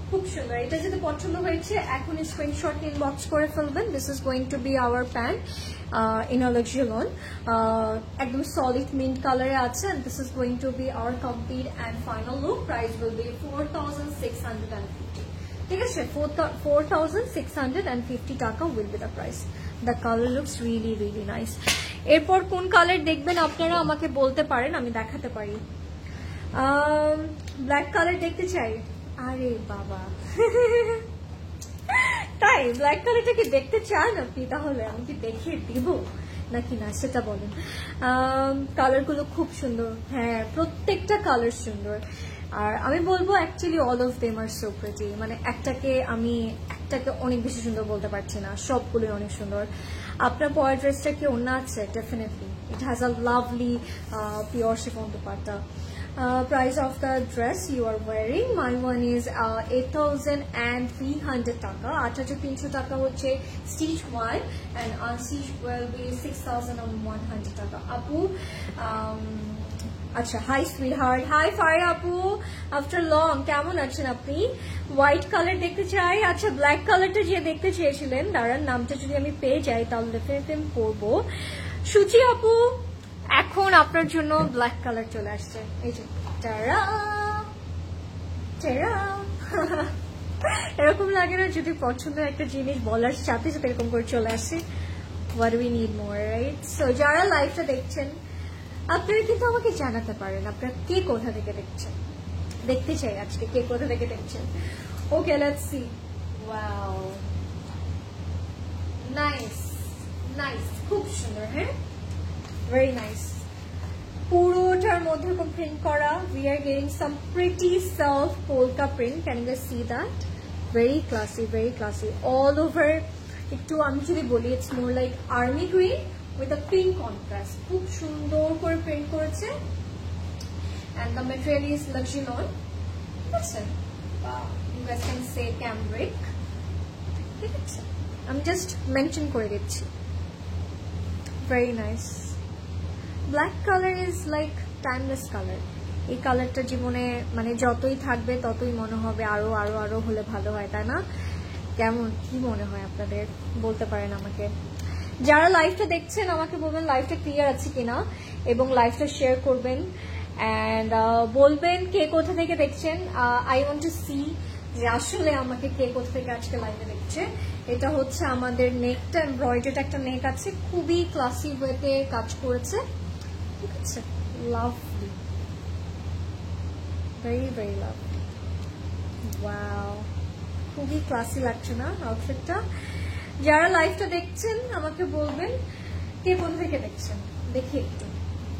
খুব সুন্দর। এটা যদি পছন্দ হয়েছে এখন স্ক্রিনশট ইনবক্স করে ফেলবেন। This is going to be our pant in a luxury loan, একদম সলিড মিন্ট কালারে আছে, and this is going to be our complete and final look. Price will be 4,650. ঠিক আছে, 4,650 টাকা will be the price. The color looks really really nice. এরপর কোন কালার দেখবেন আপনারা আমাকে বলতে পারেন, আমি দেখাতে পারি। ব্ল্যাক কালার দেখতে চাই। আরে বাবা তাই ব্ল্যাক কালারটা কি দেখতে চান আপনি? তাহলে আমি কি দেখিয়ে দিব নাকি না সেটা বলেন। কালারগুলো খুব সুন্দর, হ্যাঁ প্রত্যেকটা কালার সুন্দর। আর আমি বলবো actually all of them are so pretty, মানে একটাকে অনেক বেশি সুন্দর বলতে পারছি না, সবগুলোই অনেক সুন্দর। আপনার পরের ড্রেসটা কি অন্য আছে? Definitely it has a lovely pure chiffon dupatta. Price of the dress you are wearing, my one is 8,300 টাকা। 8,300 টাকা হচ্ছে stitch 1 and unstitch will be 6,100 টাকা। আপু আচ্ছা, হাই সুইটহার্ট, হাই ফারিয়া আপু, আফটার লং কেমন আছেন আপনি? হোয়াইট কালার দেখতে চাই। আচ্ছা, ব্ল্যাক কালারটা যে দেখতে চেয়েছিলেন, দাঁড়ান নামটা যদি আমি পেয়ে যাই তাহলে ডেফিনেটলি আমি পরবো। সুচি আপু, এখন আপনার জন্য ব্ল্যাক কালার চলে আসছে, এই যে টারা টারা এরকম লাগে না যদি পছন্দের একটা জিনিস বলার সাথে সাথে এরকম করে চলে আসে? What we need more, right? So যারা লাইভটা দেখছেন আপনারা কিন্তু আমাকে জানাতে পারেন আপনারা কে কোথা থেকে দেখছেন, দেখতে চাই আজকে কে কোথা থেকে দেখছেন। Okay, let's see. Wow, nice nice, খুব সুন্দর, হ্যাঁ very nice. পুরোটার মধ্যে এরকম প্রিন্ট করা, we are getting some pretty self polka print. Can you guys see that? Very classy all over. একটু আমি যদি বলি it's more like army green with a pink contrast. খুব সুন্দর করে প্রিন্ট করেছে and the material is luxury lawn. Listen, you guys can say cambric. ঠিক আছে, আমি জাস্ট মেনশন করে দিচ্ছি। Very nice. Black colour is like timeless colour. এই কালারটা জীবনে মানে যতই থাকবে ততই মনে হবে আরো আরো আরো হলে ভালো হয়, তাই না? কেমন কি মনে হয় আপনাদের বলতে পারেন আমাকে। যারা লাইভটা দেখছেন আমাকে বলবেন লাইভটা ক্লিয়ার আছে কিনা এবং লাইভটা শেয়ার করবেন অ্যান্ড বলবেন কে কোথা থেকে দেখছেন। আই ওয়ান্ট টু সি যে আসলে আমাকে কে কোথা থেকে আজকে লাইভে দেখছে। এটা হচ্ছে আমাদের নেকটা, এমব্রয়ডারিড একটা নেক আছে, খুবই ক্লাসি ওয়েতে কাজ করেছে, ঠিক আছে? Lovely, very very lovely. Wow, খুবই ক্লাসি লাগছে না আউটফিটটা? যারা লাইভটা দেখছেন আমাকে বলবেন কে কোন থেকে দেখছেন, দেখি একটু,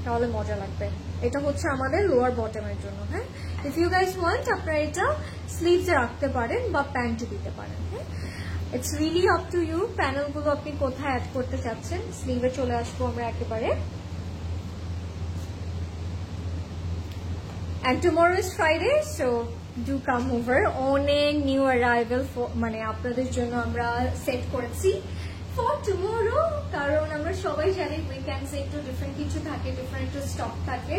তাহলে মজা লাগবে। এটা হচ্ছে আমাদের লোয়ার বটমের জন্য, হ্যাঁ? ইফ ইউ গাইস ওয়ান্ট আপনারা এটা স্লিভসে রাখতে পারেন বা প্যান্টে দিতে পারেন, হ্যাঁ? It's really up to you. প্যানেলগুলো আপনি কোথায় অ্যাড করতে চাচ্ছেন। স্লিভে চলে আসবো আমরা একেবারে। And tomorrow is Friday, so do come over. অনেক নিউ অ্যারাইভেল মানে আপনাদের জন্য আমরা সেট করেছি ফর টুমোরো, কারণ আমরা সবাই জানি উইকেন্ডসে একটু ডিফারেন্ট কিছু থাকে, ডিফারেন্ট স্টক থাকে,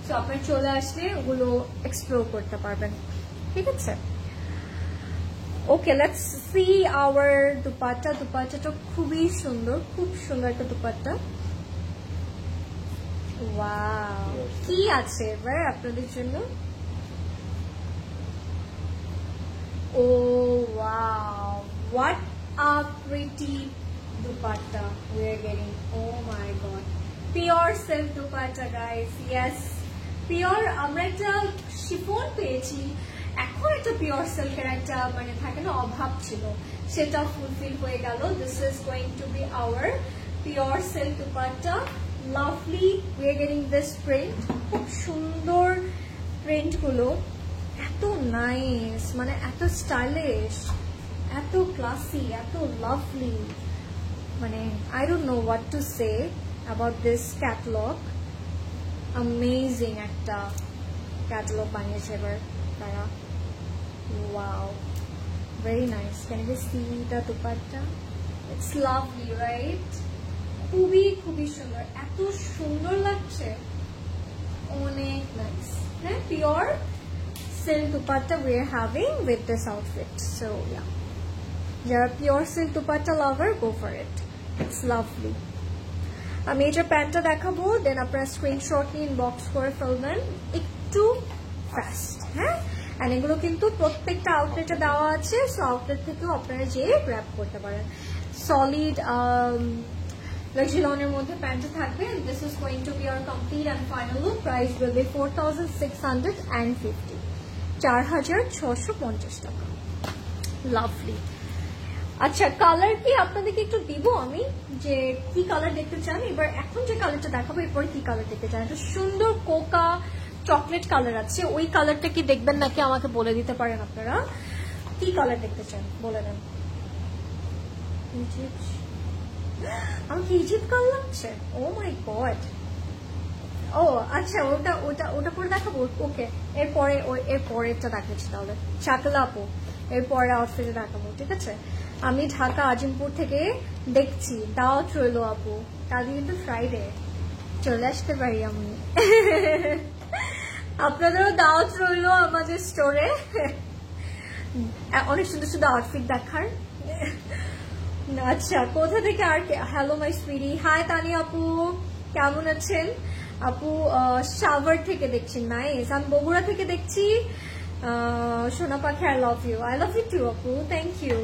সো আপনারা চলে আসলে ওগুলো এক্সপ্লোর করতে পারবেন, ঠিক আছে? ওকে, লেটস সি আওয়ার দুপাট্টা। দুপাট্টাটা খুবই সুন্দর, খুব সুন্দর একটা দুপাট্টা। ওয়াও, কি আছে এবার আপনাদের জন্য? Oh wow, what a pretty dupatta we are getting. Oh my god, pure silk dupatta guys. Yes, pure আমরা একটা শিফন পেয়েছি, এখন একটা পিওর সিল্কের একটা মানে থাকে না অভাব ছিল, সেটা ফুলফিল হয়ে গেল। This is going to be hour pure silk dupatta. Lovely, we are getting this print, খুব সুন্দর প্রিন্ট গুলো, এত নাইস, মানে এত স্টাইলিশ, এত ক্লাসি, এত লাভলি, মানে I don't know what to say about this catalog. Amazing একটা catalog বানিয়েছে এবার তারা। Wow, Very nice. Can you see the dupatta? It's lovely, right? খুবই খুবই সুন্দর, এত সুন্দর লাগছে, অনেক নাইস। হ্যাঁ, pure silk dupatta we're having with this outfit. So yeah, যারা pure silk dupatta lover, go for it. It's lovely. আমি এটা প্যান্টটা দেখাবো, দেন আপনারা স্ক্রিনশট নিয়ে ইনবক্স করে ফেলবেন একটু ফাস্ট। হ্যাঁ, আর এগুলো কিন্তু প্রত্যেকটা আউটলেটে দেওয়া আছে, সো আউটলেট থেকেও আপনারা যেয়ে গ্র্যাব করতে পারেন। সলিড Lexilon মধ্যে প্যান্টটা থাকবে। This is going to be our complete and final look. Price will be 4,650, 4,650 টাকা। লাভলি। আচ্ছা, কালার কি আপনাদেরকে একটু দিব আমি, যে কি কালার দেখতে চান। এবার এখন যে কালারটা দেখাবো, এরপরে কি কালার দেখতে চান। একটা সুন্দর কোকা চকলেট কালার আছে, ওই কালারটা কি দেখবেন নাকি আমাকে বলে দিতে পারেন আপনারা, কি কালার দেখতে চান বলে দেন। আমাকে ইজিপ্ট কালার লাগছে, ও মাই গড। ও আচ্ছা, ওটা ওটা ওটা পরে দেখাবো। ওকে, এরপরে এরপরেরটা দেখাচ্ছি তাহলে, শাকলা আপু এরপরে আউটফিটে দেখাবো, ঠিক আছে। আমি ঢাকা আজিমপুর থেকে দেখছি, দাওয়াত রইলো আপু, কালকে কিন্তু ফ্রাইডে, চলে আসতে পারি আমি। আপনাদেরও দাওয়াত রইলো আমাদের স্টোরে, অনেক সুন্দর সুন্দর আউটফিট দেখার। আচ্ছা, কোথা থেকে আর হ্যালো মাই সুইটি, হাই তানি আপু, কেমন আছেন আপু? সাভার থেকে দেখছি, নাইস। আমি বগুড়া থেকে দেখছি। সোনা পাখি, I love you, I love you too আপু, thank you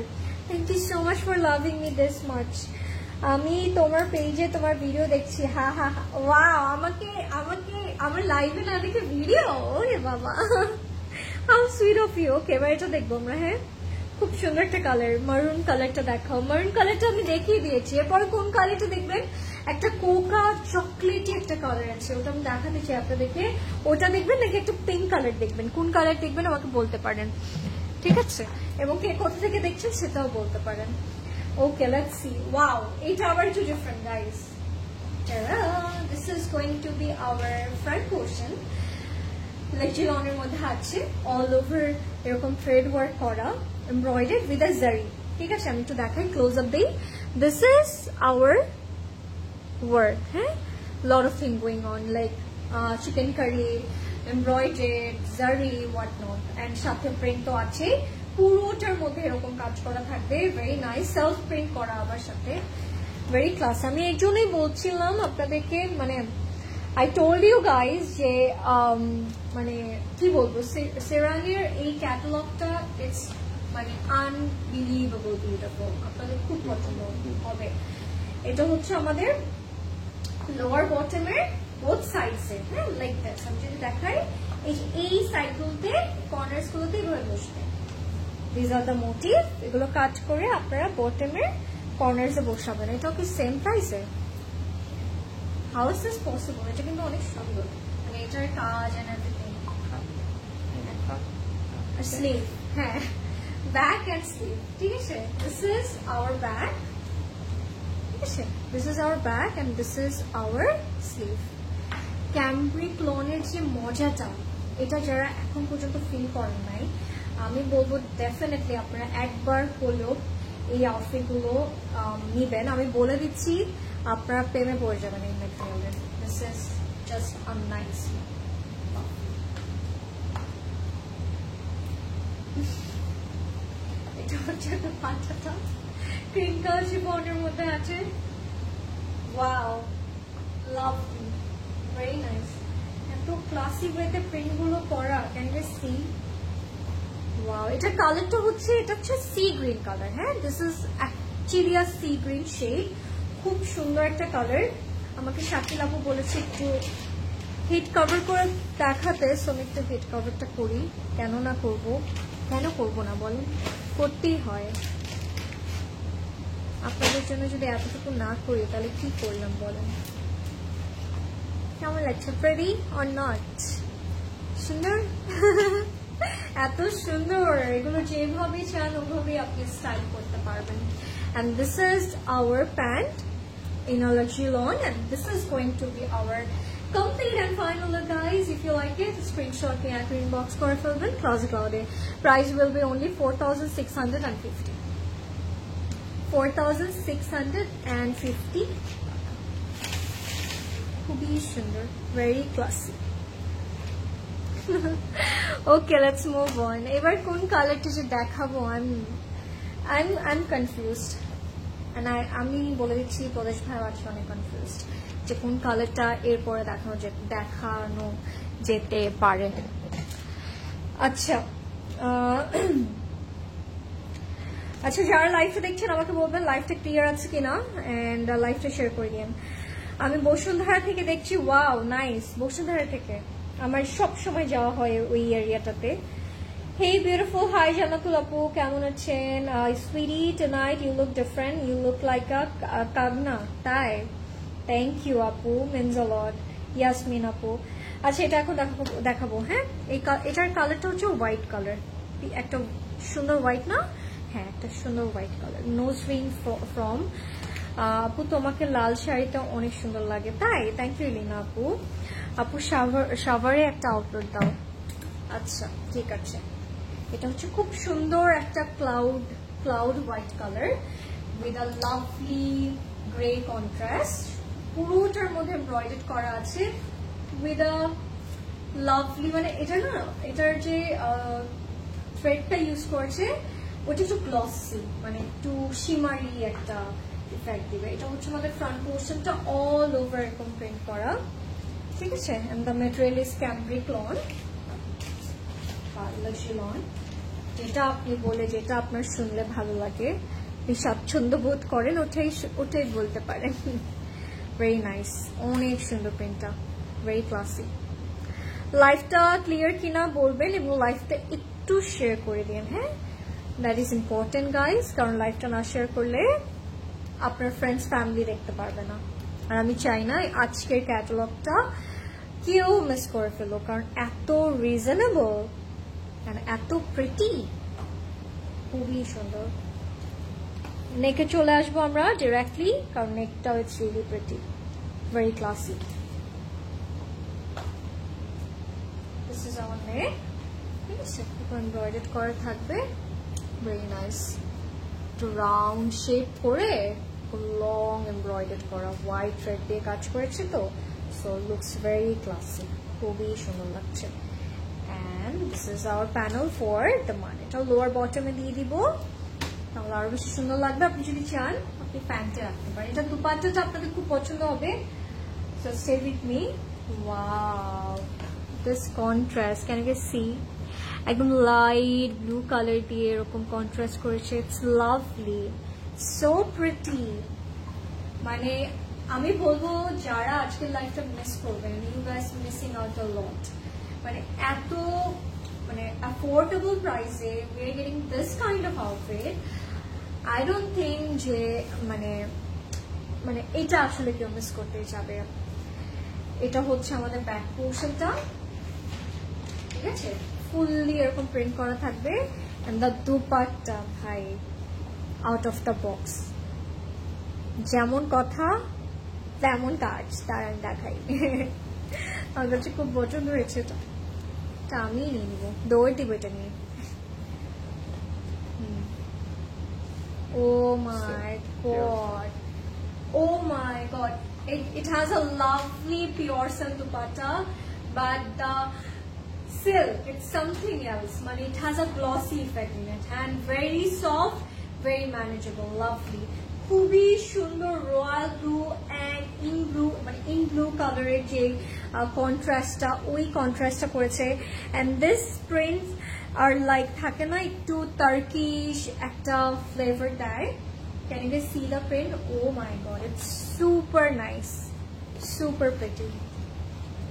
so much for loving me this much. আমি তোমার পেজে তোমার ভিডিও দেখছি, হা হা, ওয়াও, আমাকে আমাকে আমার লাইভে না দেখে ভিডিও, ওরে বাবা, হাউ সুইট অফ ইউ। ওকে, এবার এটা দেখবো আমরা। হ্যাঁ, খুব সুন্দর একটা কালার, মারুন কালারটা দেখাও। মারুন কালারটা আমি দেখিয়ে দিয়েছি, এরপরে কোন কালারটা দেখবেন, একটা কোকা চকলেটি একটা কালার আছে, ওটা আমি দেখাতে চাই আপনাদেরকে। ওটা দেখবেন নাকি একটা পিঙ্ক কালার দেখবেন, কোন কালার দেখবেন আমাকে বলতে পারেন, ঠিক আছে। এবং কে কোথা থেকে দেখছেন সেটাও বলতে পারেন। ওকে, লেটস সি। ওয়াও, এটা আবার একটু different guys. This is going to be our front portion. লেজিলনের মধ্যে আছে অল ওভার এরকম থ্রেড ওয়ার্ক করা, এমব্রয়ডার্ড উইথ আ জারি, ঠিক আছে। আমি একটু দেখাই, ক্লোজ আপ দিই। This is our work, lot of thing going on, like chicken curry, embroidered, zari, whatnot, and সাথে print তো আছে, পুরোটার মধ্যে এরকম কাজ করা থাকবে। very nice, self print করা আবার সাথে, very class। আমি এই জন্যই বলছিলাম আপনাদেরকে, মানে I told you guys যে মানে কি বলবো, সেরানির এই ক্যাটালগটা ইটস মানে আনবিলিভেবল বিউটিফুল, আপনাদের খুব পছন্দ হবে। এটা হচ্ছে আমাদের লোয়ার বটমের বোথ সাইডসে, হ্যাঁ, লাইক দ্যাট। আমি যদি দেখাই, এই সাইডগুলোতে, কর্নার্স গুলোতে এভাবে বসবে। দিস আর দ্য মোটিভ, এগুলো কাট করে আপনারা বটমের কর্নার্সে বসাবেন। এটাও কি সেম প্রাইসে? How is this possible? এটা কিন্তু অনেক সুন্দর, মানে এটার কাজ এন্ড এভরিথিং। স্লিভ, হ্যাঁ, ব্যাক এন্ড স্লিভ, ঠিক আছে। This is our back, this is our back and this is our sleeve. Cambric লনের যে মজাটা, এটা যারা এখন পর্যন্ত ফিল করেন নাই, আমি বলবো ডেফিনেটলি আপনারা একবার হলেও এই আউটফিটগুলো নিবেন। আমি বলে দিচ্ছি, আপনারা প্রেমে পড়ে যাবেন এই ম্যাটেরিয়ালের। This is just a nice. এটা হচ্ছে একটা পাঁচটা ক্রিঙ্কল শিফনের মধ্যে আছে। Wow, lovely, very nice. এত ক্লাসি ওয়েতে প্রিন্ট গুলো করা, ক্যান ইউ সি? ওয়াও, এটা কালারটা হচ্ছে, এটা হচ্ছে সি গ্রিন কালার। হ্যাঁ, this is actually a sea green shade, খুব সুন্দর একটা কালার। আমাকে শাকিল আপু বলেছে একটু হিট কভার করে দেখাতে, সো আমি একটু হিট কভারটা করি। কেন না করবো, কেন করবো না বলেন, করতেই হয়। আপনাদের জন্য যদি এতটুকু না করি তাহলে কি করলাম বলেন? কেমন লাগছে? Pretty or not? সুন্দর, এত সুন্দর। এগুলো যেভাবে চান ওভাবেই আপনি স্টাইল করতে পারবেন। And this is our pant in a luxury lawn, and this is going to be our complete and final look, guys. If you like it, screenshot me at inbox করে ফেলবেন Closet Cloud. Price will be only 4,650. 4,650. খুবই সুন্দর, very classy. Okay, let's move on. এবার কোন কালারটা যে দেখাবো, I'm confused. And আমি বলে দিচ্ছি প্রদেশ ভাই আছে অনেক কনফিউজড যে কোন কালারটা এরপরে দেখানো যেতে পারে। আচ্ছা আচ্ছা, যারা লাইভটা দেখছেন আমাকে বলবেন লাইভটা ক্লিয়ার আছে কিনা, এন্ড লাইভটা শেয়ার করে দিন। আমি বসুন্ধরা থেকে দেখছি। Wow, nice. বসুন্ধরা থেকে আমার সব সময় যাওয়া হয় ওই এরিয়াটাতে। Hey beautiful, hi Janatul Apu, কেমন আছেন? Sweetie, tonight you look different, you look like a Kagna, তাই? Thank you Apu, means a lot. Yasmin Apu, আচ্ছা এটা এখন দেখাবো। হ্যাঁ, এটার কালারটা হচ্ছে হোয়াইট কালার, একটা সুন্দর হোয়াইট না? হ্যাঁ, একটা সুন্দর white colour. Nose ring from আপু, তোমাকে লাল শাড়িটা অনেক সুন্দর লাগে, তাই? থ্যাংক ইউ লিনা আপু। আপু শাওয়ারে একটা আউটলুক দাও। আচ্ছা ঠিক আছে, এটা হচ্ছে খুব সুন্দর একটা cloud white colour with a lovely grey contrast. পুরোটার মধ্যে এমব্রয়ডারি করা আছে উইথ আ লাভলি, মানে এটা না, এটার যে থ্রেডটা ইউজ করছে ওটা একটু গ্লসি, মানে একটু শিমারি একটা ইফেক্ট দিবে। এটা হচ্ছে আমাদের ফ্রন্ট পোর্শনটা অল ওভার এরকম প্রিন্ট করা, ঠিক আছে? And the material is cambric lawn, যেটা আপনি বলে যেটা আপনার শুনলে ভালো লাগে, স্বাচ্ছন্দ্য বোধ করেন, ওটাই বলতে পারেন। ভেরি নাইস, অনেক সুন্দর প্রিন্টটা, ভেরি ক্লাসি। লাইফটা ক্লিয়ার কিনা বলবেন এবং লাইফটা একটু শেয়ার করে দিন। হ্যাঁ, দ্যাট ইজ ইম্পর্টেন্ট গাইজ, কারণ লাইফটা না শেয়ার করলে আপনার ফ্রেন্ডস ফ্যামিলি দেখতে পারবে না। আর আমি চাই না আজকের ক্যাটালগটা কেউ মিস করে ফেলো, কারণ এত রিজনেবল এত প্রিটি, খুবই সুন্দর। নেকে চলে আসবো আমরা ডিরেক্টলি, কারণ নেকটাও it's really pretty, very classy. This is our neck, ঠিক আছে? এমব্রয়ডারি করা থাকবে, ভেরি নাইস। একটু রাউন্ড শেপ করে লং এমব্রয়ডারি করা, হোয়াইট থ্রেড দিয়ে কাজ করেছে তো, সো লুকস ভেরি ক্লাসি, খুবই সুন্দর লাগছে। And this is our panel for the মান। এটা লোয়ার বটমে দিয়ে দিব, তাহলে আরো বেশি সুন্দর লাগবে। আপনি যদি চান আপনি প্যান্টে রাখতে পারেন। এটা দুপাট্টাটা আপনাদের খুব পছন্দ হবে, so stay with me. Wow, this contrast, can you guys see? একদম লাইট ব্লু কালার দিয়ে এরকম কন্ট্রাস্ট করেছে, ইটস লাভলি, সো প্রিটি। মানে আমি বলবো যারা আজকের লাইফটা মিস করবেন, you guys missing out a lot. মানে এত মানে অ্যাফোর্ডেবল প্রাইসে we are getting this kind of outfit. I don't think যে মানে মানে এটা আসলে কেউ মিস করতে যাবে। এটা হচ্ছে আমাদের ব্যাক পোর্শনটা, ঠিক আছে? ফুললি এরকম প্রিন্ট করা থাকবে, এন্ড দ্য দুপাট্টা ভাই আউট অফ দ্য বক্স, যেমন কথা তেমন কাজ, তার আমি দেখাই। আমার কাছে খুব পছন্দ হয়েছে এটা, আমি নিয়ে নিবো, দৌড় দিব এটা নিয়ে। Oh my god, oh my god, it has a lovely pure silk dupatta, but the silk, it's something else. Man, it has a glossy effect in it and very soft, very manageable, lovely. খুবই সুন্দর royal blue and in blue কালারের যে কন্ট্রাস্টটা, ওই কন্ট্রাস্টটা করেছে। And this prints are like থাকে না একটু টার্কিশ একটা ফ্লেভার দেয়। Can you see the print? Oh my god, it's super nice, super pretty.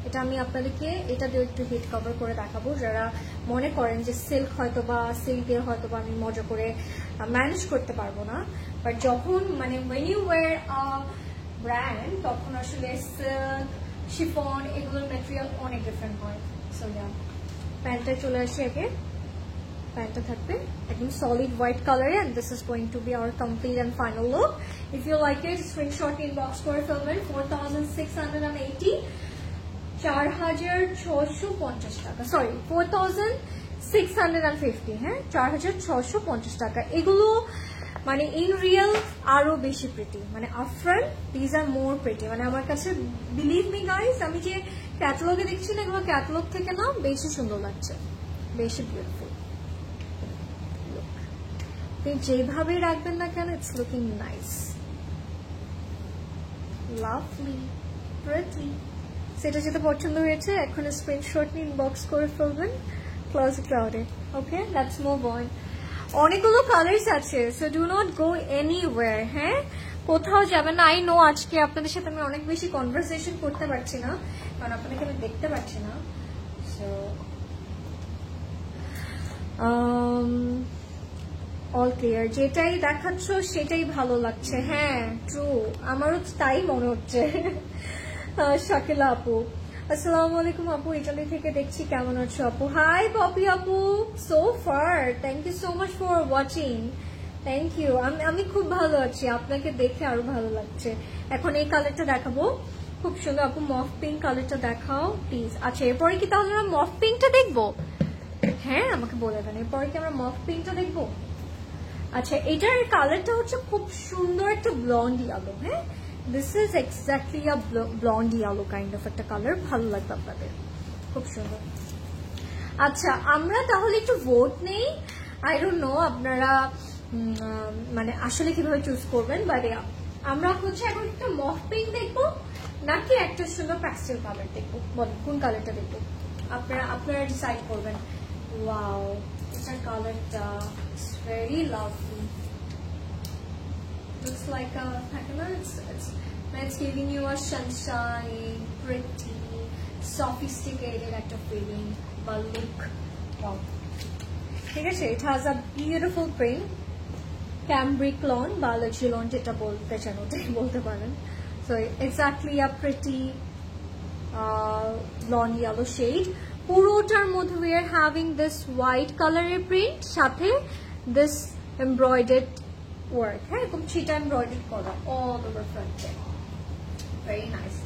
এটা আমি আপনাদেরকে এটা দিয়ে একটু হিট কভার করে দেখাবো, যারা মনে করেন যে সিল্ক হয়তোবা সিল্কের হয়তোবা আমি মজা করে ম্যানেজ করতে পারবো না, বাট যখন মানে when you wear a brand তখন আসলে সিল্ক, শিফন এগুলোর ম্যাটেরিয়াল অনেক ডিফারেন্ট হয়। সো ইয়া, প্যান্টটা চলে আসে আগে, প্যান্টটা থাকবে একদম সলিড হোয়াইট কালারে, and this is going to be our complete and final look. If you like it, screenshot inbox করে ফেলবেন। 4680 4,650 টাকা, সরি 4,650, হ্যাঁ 4,650 টাকা। এগুলো মানে ইন রিয়েল আরো বেশি প্রিটি, মানে upfront these are more pretty. মানে আমার কাছে বিলিভ মি গাইস, আমি যে ক্যাটালগে দেখছি না, এগুলো ক্যাটালগ থেকে না বেশি সুন্দর লাগছে, বেশি বিউটিফুল। আপনি যেভাবে রাখবেন না কেন, it's looking nice, lovely, pretty. সেটা যেটা পছন্দ হয়েছে এখন স্ক্রিনশট নিয়ে ইনবক্স করে ফেলবেন ক্লোজেট ক্লাউডে। Okay, let's move on. অনেকগুলো কালার্স আছে, so do not go anywhere. হ্যাঁ, কোথাও যাবেন না। আই নো আজকে আপনাদের সাথে আমি অনেক বেশি কনভারসেশন করতে পারছি না, কারণ আপনাদেরকে আমি দেখতে পাচ্ছি না। সো অল ক্লিয়ার, যেটাই দেখাচ্ছ সেটাই ভালো লাগছে। হ্যাঁ ট্রু, আমারও তাই মনে হচ্ছে। শাকিলা আপু, আসসালামু আলাইকুম আপু, ইটালি থেকে দেখছি, কেমন আছো আপু? হাই পপি আপু, so far, thank you so much for watching, thank you. আমি খুব ভালো আছি, আপনাকে দেখে আরো ভালো লাগছে। এখন এই কালারটা দেখাবো, খুব সুন্দর আপু, মফ পিঙ্ক কালারটা দেখাও প্লিজ। আচ্ছা, এরপরে কি তাহলে আমরা মফ পিঙ্কটা দেখবো? হ্যাঁ আমাকে বলে দেন, এরপরে কি আমরা মফ পিঙ্কটা দেখবো? আচ্ছা, এটার কালারটা হচ্ছে খুব সুন্দর একটা ব্লন্ড ইয়েলো। হ্যাঁ, this is exactly a blonde yellow kind of একটা কালার, ভালো লাগবে আপনাদের, খুব সুন্দর। আচ্ছা, আমরা তাহলে একটু ভোট নেই। আই ডোন্ট নো আপনারা মানে আসলে কিভাবে চুজ করবেন, বাট আমরা হচ্ছে এখন একটা মফ পিঙ্ক দেখবো নাকি একটা সুন্দর প্যাস্টেল কালার দেখবো, বলেন কোন কালারটা দেখবো? আপনারা ডিসাইড করবেন। ওয়াও, এটার কালারটা very lovely, looks like a it's giving you a sunshine, pretty sophisticated একটা feeling বা look. Wow, ঠিক আছে। it has a beautiful print, cambric lawn বা luxury lawn যেটা বলতে চান ওটাই বলতে পারেন। so exactly a pretty blonde yellow shade। পুরোটার মধ্যে we are having this white color print, সাথে this embroidered work, হ্যাঁ এরকম ছিটা embroidered করা all over front, very nice,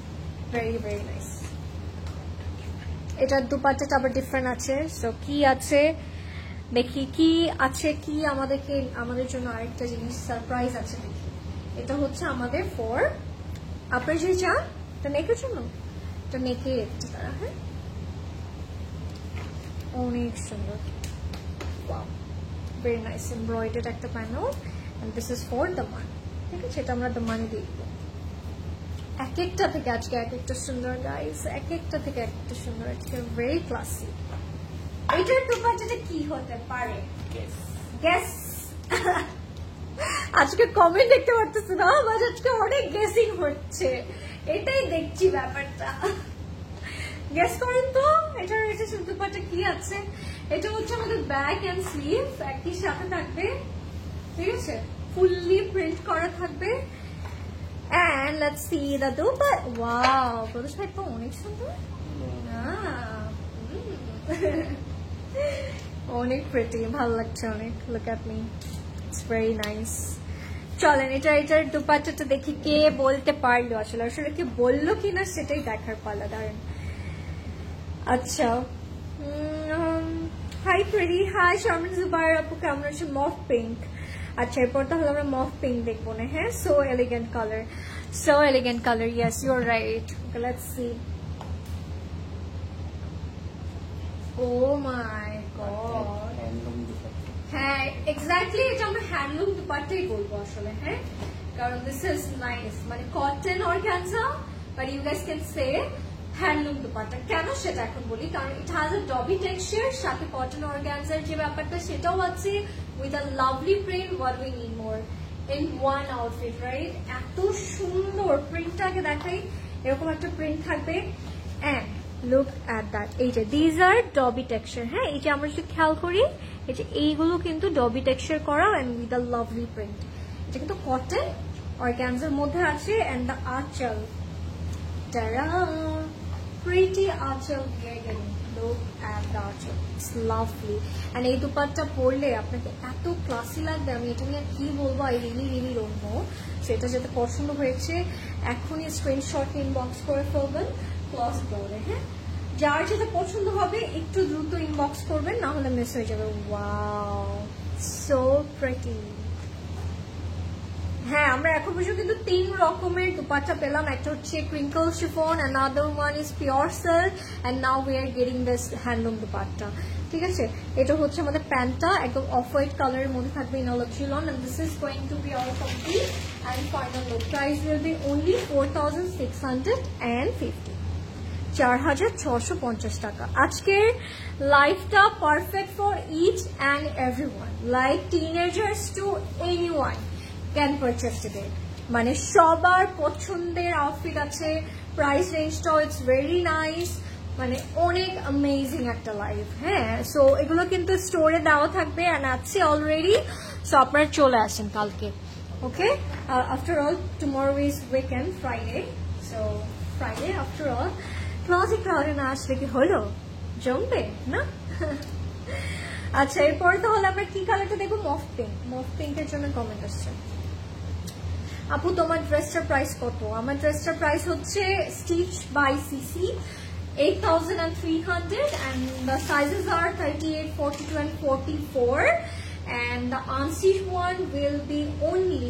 very very nice। এটার দুপাট্টাটা আবার ডিফারেন্ট আছে। সো কি আছে দেখি, কি আছে, কি আমাদের জন্য আরেকটা জিনিস সারপ্রাইজ আছে দেখি। এটা হচ্ছে আমাদের ফর আপনার যে চান এটা নেকের জন্য, এটা নেকে একটা তারা, হ্যাঁ অনেক সুন্দর, ওয়াও, ভেরি নাইস এমব্রয়ডার্ড একটা panel, and this is for the man. ঠিক আছে, এটা আমরা দ্য মানে দেখবো। এক একটা থেকে আজকে এক একটা সুন্দর গাইস, এক একটা থেকে এক একটা সুন্দর, আজকে ভেরি ক্লাসি। এটার দুপাট্টাটা কি হতে পারে? গেস। আজকে কমেন্ট দেখতে পারতেছে না, আমার আজকে অনেক গেসিং হচ্ছে, এটাই দেখছি ব্যাপারটা। গেস করেন তো এটার দুপাট্টা কি আছে? এটা হচ্ছে আমাদের ব্যাক এন্ড স্লিভ একই সাথে থাকবে, ঠিক আছে, ফুললি প্রিন্ট করা থাকবে। And let's see the dupatta. Wow, Pradosh ভাই তো অনেক সুন্দর, অনেক প্রিটি, ভালো লাগছে অনেক। Look at me, it's very nice. চলেন এটার দুপাট্টাটা দেখি, কে বলতে পারলো, আসলে কে বললো কিনা সেটাই দেখার পালা। দাঁড়ান, আচ্ছা, hi pretty, hi Sharmin Zubair আপু, কেমন আছে? Mauve pink. আচ্ছা, এরপর তাহলে আমরা মফ পিঙ্ক দেখবো না? হ্যাঁ, so elegant colour, yes you are right. Okay, let's see. Oh my god, হ্যাঁ এক্স্যাক্টলি, এটা আমরা হ্যান্ডলুম দুপাট্টাই বলবো আসলে। হ্যাঁ, কারণ দিস ইজ নাইস, মানে cotton organza, but you guys can say handloom dupatta. কেন সেটা এখন বলি, কারণ it has a dobby texture, সাথে কটন অর্গানজার যে ব্যাপারটা সেটাও আছে, with a lovely print. What we need more in one outfit, right? এত সুন্দর প্রিন্টটাকে দেখাই, এরকম একটা প্রিন্ট থাকবে। and look at that, এই যে these are dobby texture, হ্যাঁ এই যে আমরা যদি খেয়াল করি, এই যে এইগুলো কিন্তু ডবি টেক্সচার করা and with a lovely print। এটা কিন্তু কটন অর্গানজার মধ্যে আছে, and the আঁচল, ta-da, pretty আঁচল here getting, look at the আঁচল, it's lovely। and এই দুপাট্টা পরলে আপনাকে এত ক্লাসি লাগবে, আমি এটা নিয়ে কি বলবো, I really don't know। সেটা যেটা পছন্দ হয়েছে এখনই স্ক্রিনশট ইনবক্স করে ফেলবেন ক্লজ ক্লাউডে। হ্যাঁ, যার যেটা পছন্দ হবে একটু দ্রুত ইনবক্স করবেন, না হলে মিস হয়ে যাবে। Wow, so pretty. হ্যাঁ, আমরা এখন পর্যন্ত কিন্তু 3 রকমের দুপাট্টা পেলাম। একটা হচ্ছে crinkle chiffon, another one is pure silk, and now we are getting this handloom dupatta. ঠিক আছে, এটা হচ্ছে আমাদের প্যান্টটা, একদম অফ হোয়াইট কালারের মধ্যে থাকবে in luxury lawn, and this is going to be our complete and final look. Price will be only 4650, 4650 টাকা। আজকের লাইফটা perfect for each and everyone, like teenagers to anyone can purchase today. মানে সবার পছন্দের আউটফিট আছে, প্রাইস রেঞ্জটাও ইটস ভেরি নাইস, মানে অনেক অ্যামেজিং একটা লাইফ। হ্যাঁ, সো এগুলো কিন্তু স্টোরে দেওয়া থাকবে অ্যান্ড আছে অলরেডি, সো আপনারা চলে আসেন কালকে। Okay, after all tomorrow is weekend, Friday, so Friday after all closet ক্রাউডে না আসলে কি হলো, জমবে না? আচ্ছা, এরপরে তাহলে আমরা কি কালারটা দেখবো? মফ পিঙ্ক। মফ পিঙ্কের জন্য কমেন্ট আসছে, আপু তোমার ড্রেসটার প্রাইস কত? আমার ড্রেসটার প্রাইস হচ্ছে stitch by CC 8300, and the sizes are 38, 42 and 44, and the unstitched one will be only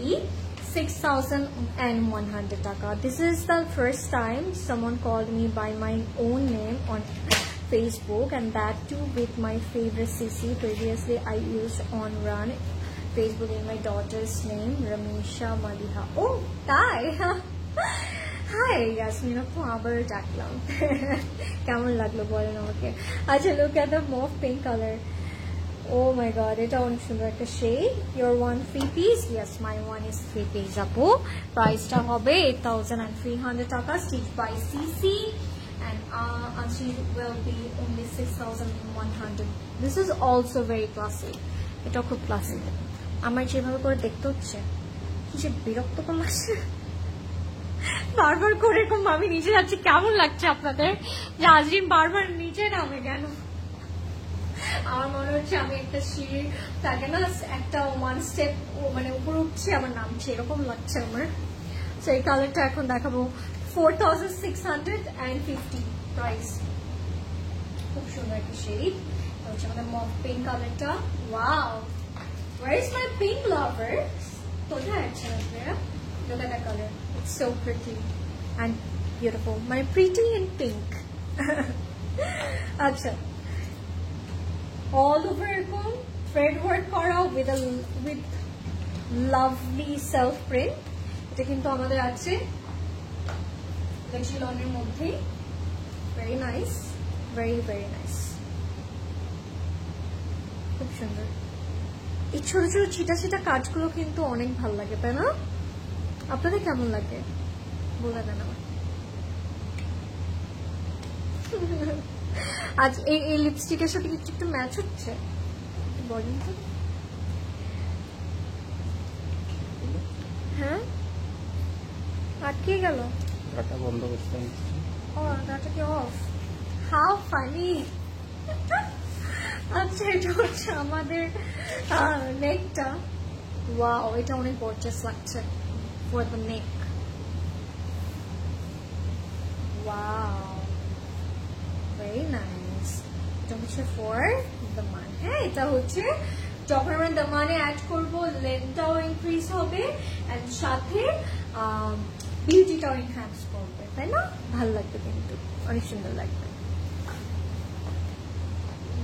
6100 taka. This is the first time someone called me by my own name on Facebook, and that too with my favorite CC. Previously I used on Run Facebook in my daughter's name, Ramesha Maliha. Oh, hi. Hi, Yasmin আপু, আবার ডাকলাম। কেমন লাগলো বলেন আমাকে। আচ্ছা, look at the mauve pink color. Oh my god, এটা অনেক সুন্দর একটা shade. Your one 3 piece? Yes, my one is 3 piece আপু। প্রাইসটা হবে 8300 টাকা, stitched by CC, and unstitched will be only 6100. This is also very classy. এটা খুব ক্লাসিক। আমার যেভাবে করে দেখতে হচ্ছে কি যে বিরক্তকর লাগছে, বারবার করে এরকম আমি নিচে যাচ্ছি। কেমন লাগছে আপনাদের যে আজরিন বারবার নিচে নামে কেন? আমার মনে হচ্ছে আমি একটা সিঁড়ি থাকে না, একটা 1 স্টেপ মানে উপরে উঠছি আবার নামছি, এরকম লাগছে আমার। তো এই কালারটা এখন দেখাবো 4650 প্রাইস। খুব সুন্দর একটা শেড হচ্ছে আমাদের মফ পিঙ্ক কালারটা। Wow, where is my pink lovers? কোথায় আছেন আপনারা? Look at that color, it's so pretty and beautiful, my pretty and pink. আচ্ছা, all over এরকম thread work করা with lovely self print। এটা কিন্তু আমাদের আছে লাক্সারি লনের মধ্যে। very nice, very very nice, খুব সুন্দর। এই ছোট ছোট ছিটা ছিটা কাজগুলো কিন্তু অনেক ভালো লাগে, তাই না? আপনাদের কেমন লাগে বলে দেন আমার। আজ এই লিপস্টিকের সাথে একটু একটু ম্যাচ হচ্ছে, বলেন তো। হ্যাঁ, আটকে গেল, ডাটা বন্ধ করতে। ও, ডাটা কি অফ? How funny. আচ্ছা, এটা হচ্ছে আমাদের নেকটা। ওয়াও, এটা অনেক গর্জিয়াস লাগছে for the neck. Wow, very nice. এটা হচ্ছে for the man। হ্যাঁ, এটা হচ্ছে যখন আমরা দামানে অ্যাড করবো লেন্থটাও ইনক্রিজ হবে এন্ড সাথে বিউটিটাও এনহ্যান্স করবে, তাই না? ভালো লাগবে, কিন্তু অনেক সুন্দর লাগবে।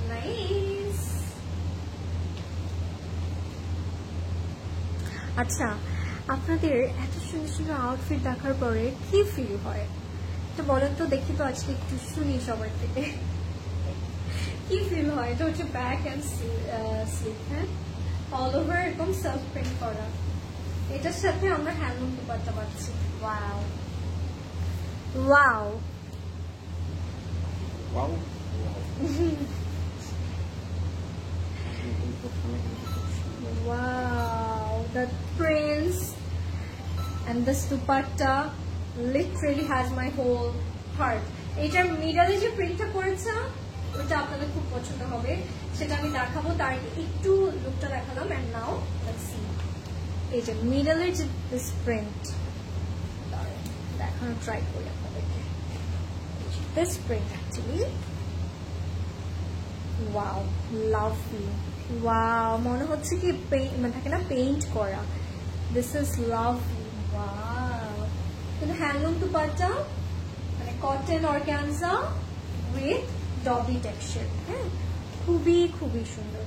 নাইস। আচ্ছা, আপনাদের এত সুন্দর সুন্দর আউটফিট দেখার পরে কি ফিল হয় তো বলেন তো, দেখি তো আজকে একটু শুনি সবার থেকে কি ফিল হয়। এটা হচ্ছে ব্যাক অ্যান্ড স্লিপ, হ্যাঁ, অল ওভার এরকম সেলফ প্রিন্ট করা। এটার সাথে আমরা হ্যান্ডলুম দুপাট্টা পাচ্ছি। Wow wow wow, wow, the prints and this dupatta literally has my whole heart. এটার মিডলে যে প্রিন্টটা করেছে ওটা আপনাদের খুব পছন্দ হবে, সেটা আমি দেখাবো। তার আগে একটু লুকটা দেখালাম, and now let's see এই যে মিডলের যে this print দেখানো ট্রাই করি আপনাদেরকে। this print actually. Wow, lovely. Wow, মনে হচ্ছে কি মানে থাকে না পেইন্ট করা. This is lovely. Wow. কিন্তু হ্যান্ডলুম দুপাট্টা মানে কটন অর্গানজা with ডবি টেক্সচার. হ্যাঁ, খুবই খুবই সুন্দর,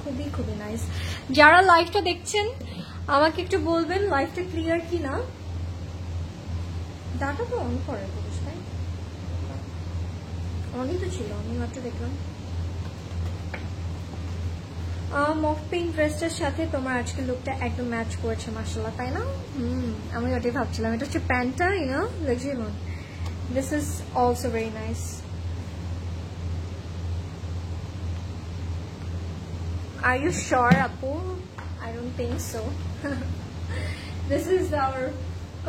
খুবই খুবই নাইস. যারা লাইভটা দেখছেন আমাকে একটু বলবেন লাইভটা ক্লিয়ার কি না. ডাটা তো অন করে পুরুষ, তাই অনই তো ছিল, আমি মাত্র দেখলাম. মফ পিঙ্ক ড্রেসটার সাথে তোমার আজকে লুকটা একদম ম্যাচ করেছে মাশাআল্লাহ, তাই না? আমি ওটাই ভাবছিলাম. এটা হচ্ছে প্যান্টটা, luxury one. This is also very nice. Are you sure, Apu? I don't think so. This is our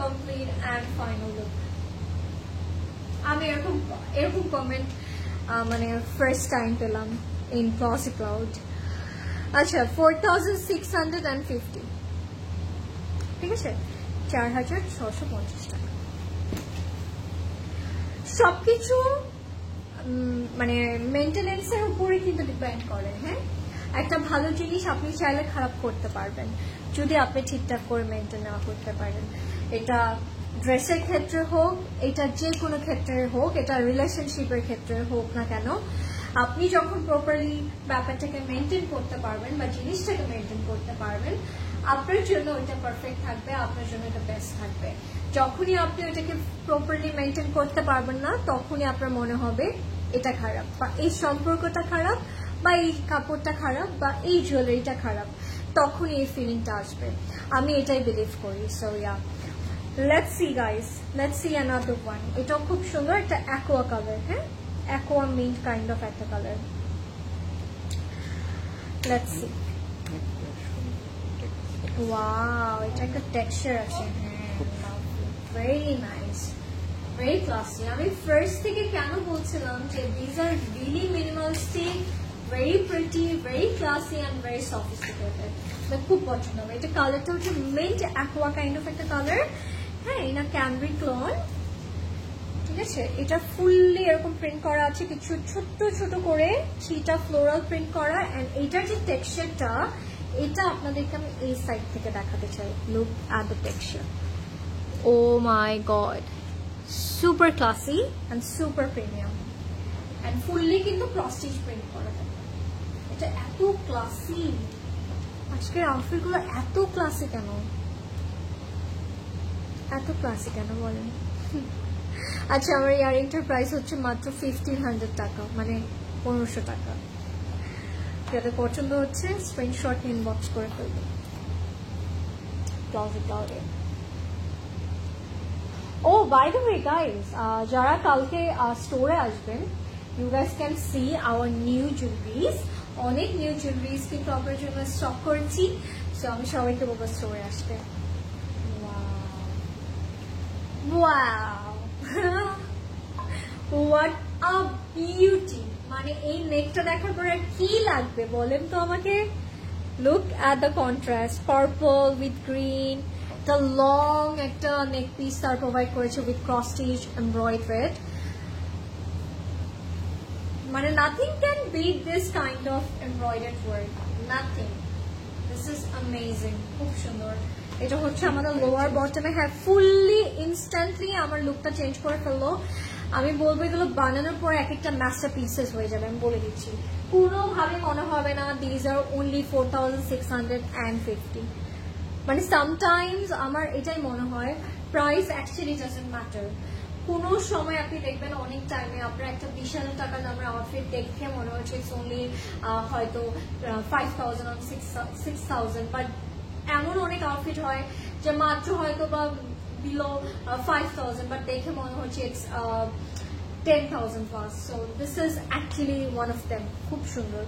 complete and final look. আমি এরকম কমেন্ট মানে ফার্স্ট টাইম পেলাম in Classic Cloud. আচ্ছা, 4650, ঠিক আছে, 4650 টাকা. সবকিছু মানে মেইনটেনেন্সের উপরে কিন্তু ডিপেন্ড করে. হ্যাঁ, একটা ভালো জিনিস আপনি চাইলে খারাপ করতে পারবেন যদি আপনি ঠিকঠাক করে মেইনটেন না করতে পারেন. এটা ড্রেসের ক্ষেত্রে হোক, এটা যে কোনো ক্ষেত্রে হোক, এটা রিলেশনশিপের ক্ষেত্রে হোক না কেন, আপনি যখন প্রপারলি ব্যাপারটাকে মেইনটেন করতে পারবেন বা জিনিসটাকে মেইনটেন করতে পারবেন, আপনার জন্য ওইটা পারফেক্ট থাকবে, আপনার জন্য এটা বেস্ট থাকবে. যখনই আপনি ওইটাকে প্রপারলি মেইনটেন করতে পারবেন না, তখনই আপনার মনে হবে এটা খারাপ, বা এই সম্পর্কটা খারাপ, বা এই কাপড়টা খারাপ, বা এই জুয়েলারিটা খারাপ, তখনই এই ফিলিংটা আসবে. আমি এটাই বিলিভ করি. So yeah, let's see guys, let's see another one. এটাও খুব সুন্দর, একটা অ্যাকোয়া কালার. হ্যাঁ, অ্যাকোয়া মিন্ট কাইন্ড অফ একটা কালার. Let's see. ওয়াও, এটা একটা টেক্সচার আছে. Very nice, very classy. আমি ফার্স্ট থেকে কেন বলছিলাম যে this are really minimalistic, very pretty, very classy and very sophisticated. খুব পছন্দ হবে. এটা কালারটা হচ্ছে মিন্ট অ্যাকোয়া কাইন্ড অফ একটা কালার. হ্যাঁ, এটা ক্যামব্রিক লন, ঠিক আছে. এটা ফুললি এরকম প্রিন্ট করা আছে, কিছু ছোট্ট ছোট করে চিটা ফ্লোরাল প্রিন্ট করা. এন্ড এটার যে টেক্সচারটা, এটা আপনাদেরকে আমি এই সাইড থেকে দেখাতে চাই. Look at the texture. Oh my god, super classy and super premium. And fully কিন্তু ক্রস স্টিচ প্রিন্ট করা থাকে. এটা এত ক্লাসি. আজকের আউটফিটগুলো এত ক্লাসি কেন, এত ক্লাসি কেন বলেন? আচ্ছা, আমার ইয়ারিংটার প্রাইস হচ্ছে মাত্র 1500 টাকা, মানে 1500 টাকা. যাদের পছন্দ হচ্ছে স্ক্রিনশট ইনবক্স করে ফেলবে. ক্লজেট ক্লাউডে. Oh by the way guys, যারা কালকে স্টোরে আসবেন, you guys can see our new jewelries. অনেক নিউ জুয়েলারিজ কিন্তু আপনার জন্য স্টক করেছি. সো আমি সবাইকে বলবো স্টোরে আসতে. Wow, what a beauty. মানে এই নেকটা দেখার পরে কি লাগবে বলেন তো আমাকে. Look at the contrast, purple with green. The long একটা নেক পিস তার প্রোভাইড করেছে উইথ ক্রস স্টিচ এমব্রয়ডারিড. মানে nothing can beat this kind of embroidered work. Nothing. This is amazing. খুব সুন্দর. এটা হচ্ছে আমাদের লোয়ার বটমে. হ্যাঁ, ফুললি ইনস্ট্যান্টলি আমার লুকটা চেঞ্জ করে ফেললো. আমি বলবো এগুলো বানানোর পর এক একটা মাস্টার পিসেস হয়ে যাবে, আমি বলে দিচ্ছি. কোনোভাবে মনে হবে না দিজ আর অনলি 4650. মানে সামটাইমস আমার এটাই মনে হয়, প্রাইস অ্যাকচুয়ালি ডাজন্ট ম্যাটার. কোনো সময় আপনি দেখবেন অনেক টাইমে আপনার একটা বিশাল টাকা দামের আউটফিট দেখে মনে হচ্ছে ইটস অনলি হয়তো 5000 or 6000, বাট এমন অনেক আউটফিট হয় যে মাত্র হয়তো বা বিলো 5000, বাট দেখে মনে হচ্ছে it's 10,000 plus. So this is actually one of them. খুব সুন্দর.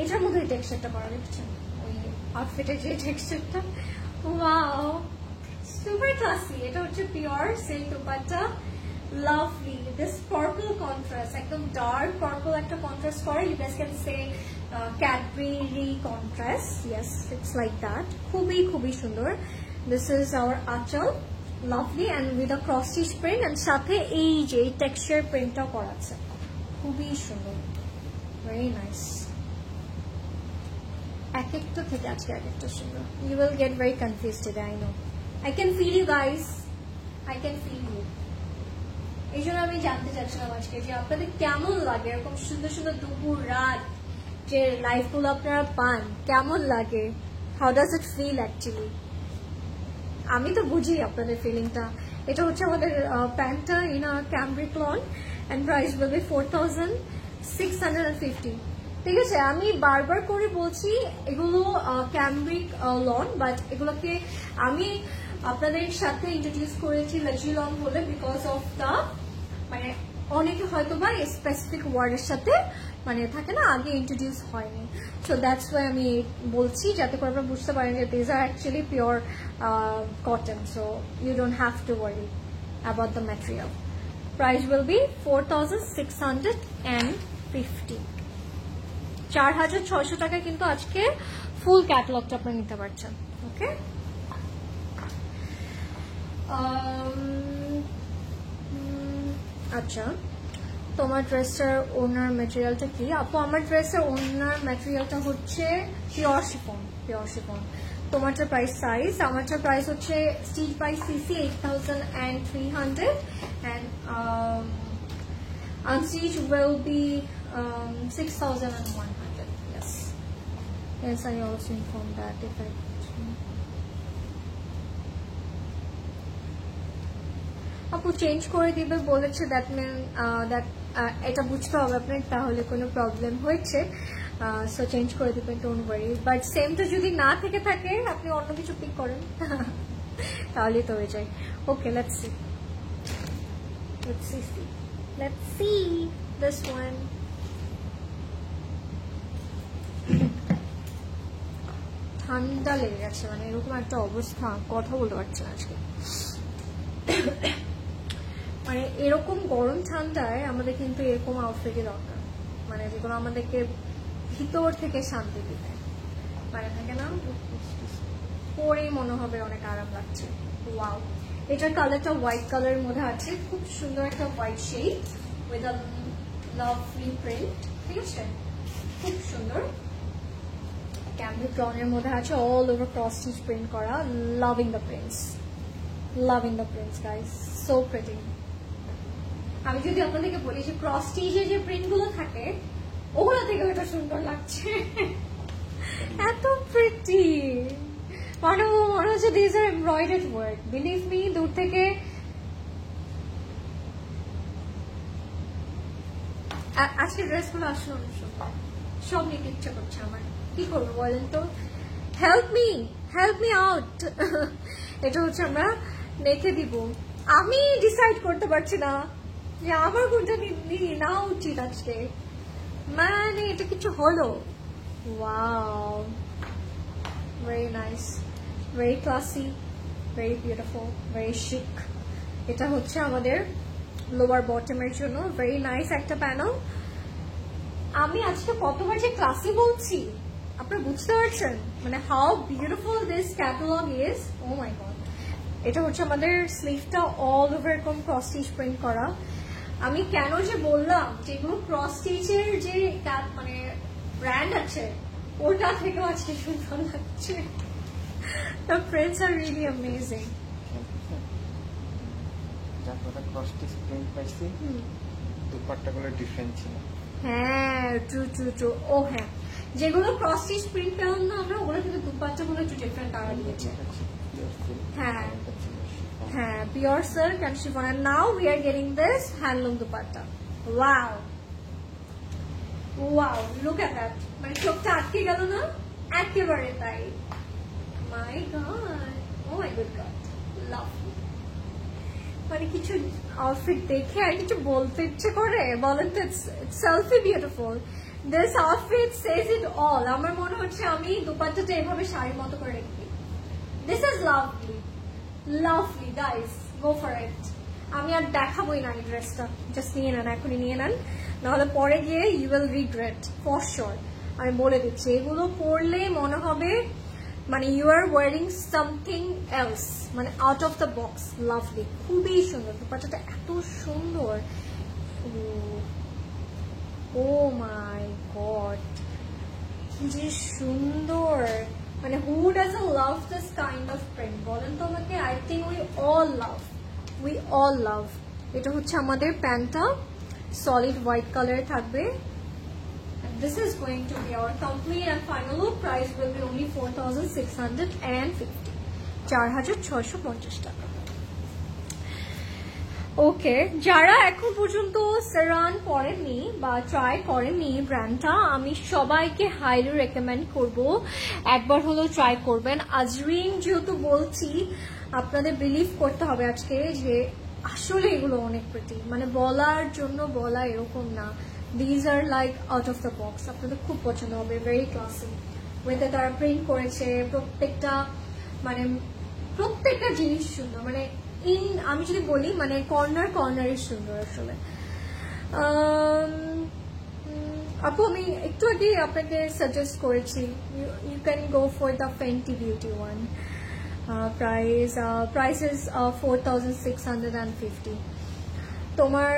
এটার মধ্যে টেক্সচারটা করা দেখছেন, ওই আউটফিটের যে টেক্সচারটা, ওয়াও, সুপার ক্লাসি. এটা হচ্ছে pure silk dupatta. Lovely. This purple contrast, একদম ডার্ক পার্পল একটা কন্ট্রাস্ট করে. You guys can say Cadbury contrast. Yes, it's like that. খুবই খুবই সুন্দর. This is our anchal. Lovely and with a cross stitch print and সাথে এই যে এই টেক্সচার প্রিন্টটাও করা আছে, খুবই সুন্দর, ভেরি নাইস। এক একটা থেকে আজকে এক একটা সুন্দর। You will get very confuse today, I know, I can feel you guys, I can feel you. এই জন্য আমি জানতে চাচ্ছিলাম আজকে যে আপনাদের কেমন লাগে এরকম সুন্দর সুন্দর দুপুর রাত যে লাইফগুলো আপনারা পান, কেমন লাগে, how does it feel actually. আমি তো বুঝি আপনাদের ফিলিংটা। এটা হচ্ছে আমাদের প্যান্টটা in a cambric lawn and price will be 4650। ঠিক আছে, আমি বারবার করে বলছি এগুলো ক্যামব্রিক লন, বাট এগুলোকে আমি আপনাদের সাথে ইন্ট্রোডিউস করেছি লাক্সারি লন বলে, বিকজ অফ দ্য মানে অনেকে হয়তো বা স্পেসিফিক ওয়ার্ডের সাথে মানে থাকে না, আগে ইন্ট্রোডিউস হয়নি, সো দ্যাটস ওয়াই আমি বলছি যাতে করে আপনারা বুঝতে পারেন যে this are actually pure cotton, so you don't have to worry about the material. Price will be 4650, 4600 টাকায় কিন্তু আজকে ফুল ক্যাটালগটা আপনারা নিতে পারছেন। ওকে, আচ্ছা তোমার ড্রেসের ওনার ম্যাটেরিয়ালটা কি? আপু আমার ড্রেসের ওনার ম্যাটেরিয়ালটা হচ্ছে পিওর শিফন, পিওর শিফন। তোমারটার প্রাইস সাইজ, আমারটার প্রাইস হচ্ছে stitch by CC 8300 and unstitch will be 6100. Yes, I also informed that if I আপু চেঞ্জ করে দিবে বলেছে, দ্যাট মিন দ্যাট এটা বুঝতে হবে আপনার, তাহলে কোনো প্রবলেম হয়েছে, সো চেঞ্জ করে দিবেন, ডোন্ট ওয়ারি। বাট সেমটা যদি না থেকে থাকে আপনি অন্য কিছু পিক করেন তাহলেই তো হয়ে যায়। ওকে, লেটস সি দিস ওয়ান। ঠান্ডা লেগে গেছে, মানে এরকম একটা অবস্থা, কথা বলতে পারছি না আজকে। মানে এরকম গরম ঠান্ডায় আমাদের কিন্তু এরকম আউটফিটই দরকার, মানে যেগুলো আমাদেরকে ভিতর থেকে শান্তি দিবে, মানে থাকে না পরেই মনে হবে অনেক আরাম লাগছে। ওয়াও, এটার কালারটা হোয়াইট কালারের মধ্যে আছে, খুব সুন্দর একটা white shade with a lovely print. ঠিক আছে, খুব সুন্দর ক্যামব্রিক লনের মধ্যে আছে, all over cross stitch print করা। Loving the prints, loving the prints guys, so pretty. আমি যদি আপনাদেরকে বলি যে ক্রস স্টিচে যে প্রিন্ট গুলো থাকে ওগুলো থেকে ওটা সুন্দর লাগছে, এত প্রিটি, মনে হচ্ছে this are embroidered work, believe me. দূর থেকে আজকে ড্রেসগুলো আসলে অনেক সুন্দর, সব নিতে ইচ্ছা করছে আমার, কি করবো বলেন তো, হেল্প মি আউট। এটা হচ্ছে আমরা রেখে দিব, আমি ডিসাইড করতে পারছি না যে আমার কোনটা না উচিত আজকে, মানে এটা কিছু হলো। Wow, very nice, very classy, very beautiful, very শিক। এটা হচ্ছে আমাদের লোয়ার বটমের জন্য, ভেরি নাইস একটা প্যানেল। আমি আজকে কতবার যে ক্লাসি বলছি আপনারা বুঝতে পারছেন, মানে how beautiful this catalogue is, oh my god. এটা হচ্ছে আমাদের স্লিভটা অল ওভার এরকম ক্রস স্টিচ প্রিন্ট করা। আমি কেন যে বললাম যেগুলো ক্রস স্টিচের যে মানে ব্র্যান্ড আছে ওটা থেকেও আজকে সুন্দর লাগছে, the prints are really amazing. যারা ক্রস স্টিচ প্রিন্ট পাইছি দুপাট্টাগুলো ডিফারেন্ট ছিল। হ্যাঁ, ট্রু। ও হ্যাঁ, যেগুলো ক্রস স্টিচ প্রিন্ট পেলাম না আমরা, ওগুলো কিন্তু দুপাট্টাগুলো একটু ডিফারেন্ট কালার দিয়েছে। হ্যাঁ, pure silk and chiffon, and now we are getting this handloom dupatta. Wow, look at that, মানে চোখটা আটকে গেল না একেবারে তাই। My God, oh my good God, love. মানে কিছু আউটফিট দেখে আর কিছু বলতে ইচ্ছে করে, বলেন তো, selfie beautiful. This outfit Sage it all. আমার মনে হচ্ছে আমি দুপাট্টাটা এভাবে শাড়ির মতো করে রেখে, this is lovely guys, go for it. আমি আর দেখাবোই না এই ড্রেসটা, জাস্ট নিয়ে নেন, এখনই নিয়ে নেন, নাহলে পরে গিয়ে you will regret for sure. আমি বলে দিচ্ছি, এগুলো পরলে মনে হবে মানে you are wearing something else, মানে out of the box. Lovely, খুবই সুন্দর দুপাট্টাটা, এত সুন্দর। ও মাই গড, কি যে সুন্দর, মানে who doesn't love this kind of print বলেন তো আমাকে? I think we all love. এটা হচ্ছে আমাদের প্যান্টটা, সলিড হোয়াইট কালারে থাকবে। This is going to be our complete and final look. Price will be only 4,650, 4,650 টাকা। ওকে, যারা এখন পর্যন্ত সারান পরেননি বা ট্রাই করেননি ব্র্যান্ডটা, আমি সবাইকে হাইলি রেকমেন্ড করব একবার হলেও ট্রাই করবেন। আজরিন যেহেতু বলছি, আপনাদের বিলিভ করতে হবে আজকে যে আসলে এগুলো অনেক প্রিটি, মানে বলার জন্য বলা এরকম না। These are like out of the box, আপনাদের খুব পছন্দ হবে, very classy ওয়েতে তারা প্রিন্ট করেছে। প্রত্যেকটা জিনিস সুন্দর, মানে আমি যদি বলি মানে কর্নারই সুন্দর আসলে। আপু আমি একটু আগে আপনাকে সাজেস্ট করেছি, you can go for the Fenty Beauty one. price is 4,650। তোমার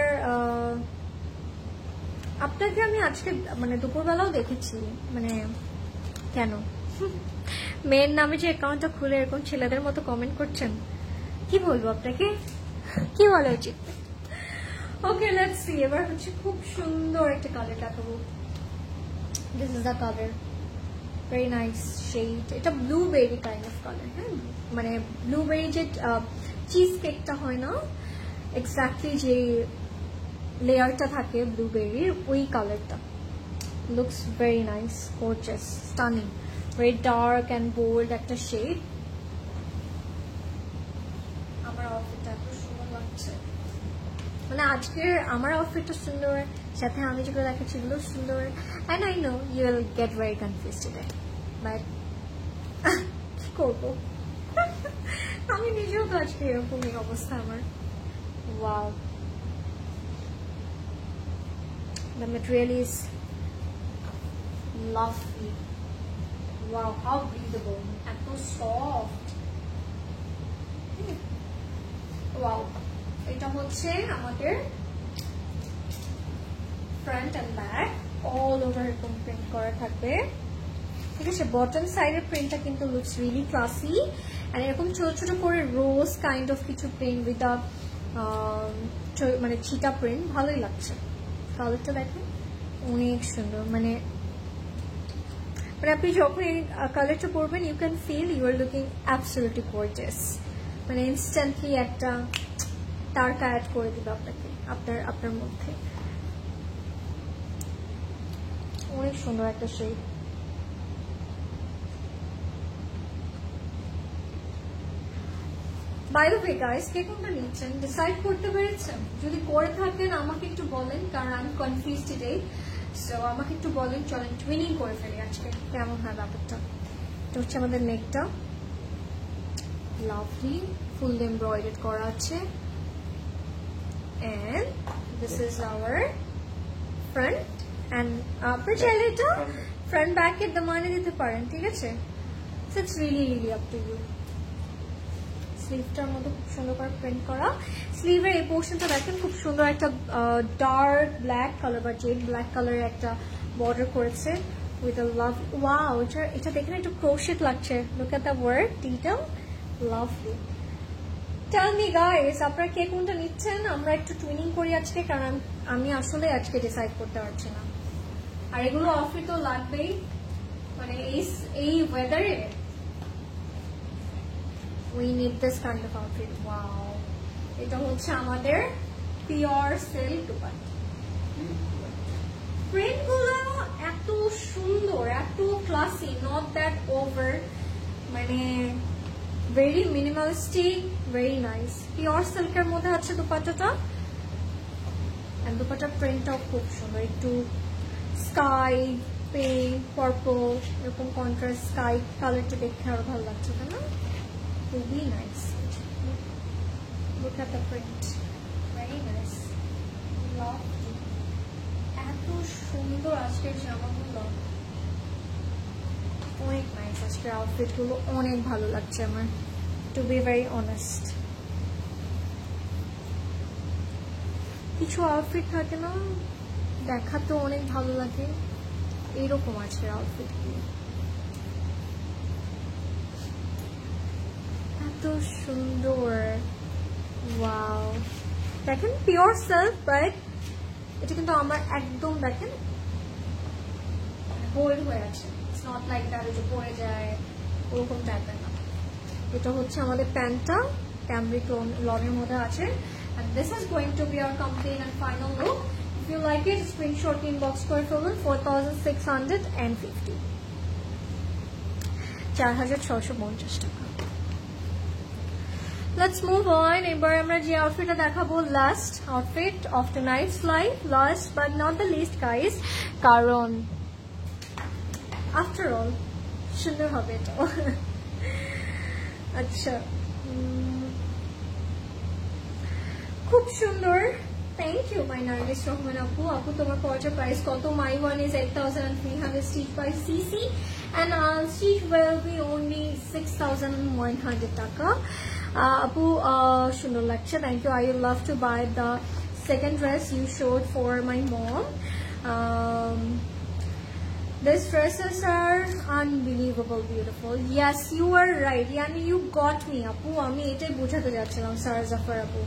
আপনাকে আমি আজকে মানে দুপুরবেলাও দেখেছি, মানে কেন মেয়ের নামে যে অ্যাকাউন্টটা খুলে এরকম ছেলেদের মতো কমেন্ট করছেন, কি বলবো আপনাকে, কি বলা উচিত? Okay, let's see. এবার হচ্ছে খুব সুন্দর একটা কালার দেখাবো। This is the colour, very nice shade. এটা ব্লুবেরি কাইন্ড অফ কালার, হ্যাঁ, মানে ব্লুবেরি যে চিজ কেকটা হয় না, এক্স্যাক্টলি যে লেয়ারটা থাকে ব্লুবেরির, ওই কালারটা। Looks very nice, gorgeous, stunning, very dark and bold একটা শেড। আমার আউটফিটটা এত সুন্দর লাগছে, মানে আজকের আমার আউটফিটটা সুন্দর, সাথে আমি যেগুলো দেখাচ্ছি এগুলো সুন্দর। And I know you will get very confused today, but কি করবো, আমি নিজেও তো আজকে এরকমই অবস্থা আমার। Wow, the material is lovely. Wow, how breathable, and so soft. Wow, এটা হচ্ছে আমাদের front and back all over এরকম প্রিন্ট করা থাকবে, ঠিক আছে। বটম সাইডের প্রিন্টটা কিন্তু লুকস রিয়েলি ক্লাসি, এন্ড এরকম ছোট ছোট করে রোজ কাইন্ড অফ কিছু প্রিন্ট উইথ মানে ছিটা প্রিন্ট, ভালোই লাগছে। কালারটা দেখেন, অনেক সুন্দর, মানে আপনি যখন এই কালারটা পরবেন you can feel you are looking absolutely gorgeous, মানে ইনস্ট্যান্টলি একটা তারকা অ্যাড করে দিবে আপনাকে আপনার মধ্যে। অনেক সুন্দর একটা শেড। বাই দ্য ওয়ে গাইস, কে কোনটা নিচ্ছেন ডিসাইড করতে পেরেছেন? যদি করে থাকেন আমাকে একটু বলেন, কারণ আমি কনফিউজ টুডে। সো আমাকে একটু বলেন, চলেন টুইনিং করে ফেলি আজকে, কেমন হয় ব্যাপারটা। এটা হচ্ছে আমাদের নেকটা, লাভলি ফুল এমব্রয়ডারি করা আছে, and this is our front. And আপনি চাইলে এটা ফ্রন্ট ব্যাকের দামানে দিতে পারেন, ঠিক আছে। So it's really up to you. স্লিভটার মধ্যে খুব সুন্দর করে প্রিন্ট করা, স্লিভের এই পোর্শনটা দেখেন খুব সুন্দর একটা ডার্ক ব্ল্যাক কালার বা জেড ব্ল্যাক কালারের একটা বর্ডার করেছে উইথ আ লাভ। ওয়াও, এটা দেখেন একটু ক্রোশেট লাগছে, look at the work detail, lovely. Tell me guys, আপনারা কে কোনটা নিচ্ছেন? আমরা একটু টুইনিং করি আজকে, কারণ আমি আসলে আজকে ডিসাইড করতে পারছি না। আর এগুলো আউটফিট তো লাগবেই, মানে এই ওয়েদারে we need this kind of outfit. Wow, এটা হচ্ছে আমাদের পিওর সিল্ক দুপাট্টা। প্রিন্ট গুলো এত সুন্দর, এত ক্লাসি, নট দ্যাট ওভার, মানে very minimalistic, very nice. Pure সিল্কের মধ্যে আছে দুপাট্টাটা, এন্ড দুপাট্টার প্রিন্টটাও খুব সুন্দর, একটু স্কাই পিঙ্ক পার্পল এরকম কন্ট্রাস্ট স্কাই কালারটা দেখে আরো ভালো লাগছে, তাই না? Really nice. Look at the print. Very nice. Lovely. এত সুন্দর আজকের জামাগুলো, অনেক নাইস আজকে আউটফিটগুলো, অনেক ভালো লাগছে আমার, টু বি ভেরি অনেস্ট। কিছু আউটফিট থাকে না দেখাতেও অনেক ভালো লাগে, এইরকম আছে আউটফিটগুলো, এত সুন্দর। ওয়াও, দেখেন পিওর সেলফ, বাট এটা কিন্তু আমার একদম দেখেন হোল্ড হয়ে আছে, ইটস নট লাইক দ্যাট যে পরে যায় ওরকম টাইপের না। এটা হচ্ছে আমাদের প্যান্টটা ক্যামব্রিক লনের মধ্যে আছে, and this is going to be our complete and final look. If you like it, screenshot inbox করে ফেলুন। 4650, 4650 টাকা। Let's move on. এবার আমরা যে আউটফিটটা দেখাবো, last outfit of tonight's live, last but not the least guys, কারণ আফটার অল সুন্দর হবে এটা। আচ্ছা, খুব সুন্দর, thank you my Nargis Rahman আপু। আপু তোমার পর্চা প্রাইস কত? My one is 8,300 stitch by CC and stitch will be only 6,100 টাকা। আপু সুন্দর লাগছে, thank you. I love to buy the second dress you showed for my mom. These dresses are unbelievable beautiful. Yes, you are right. Yani you got me, Apu. আমি এটাই বোঝাতে যাচ্ছিলাম, সারা জাফর আপু।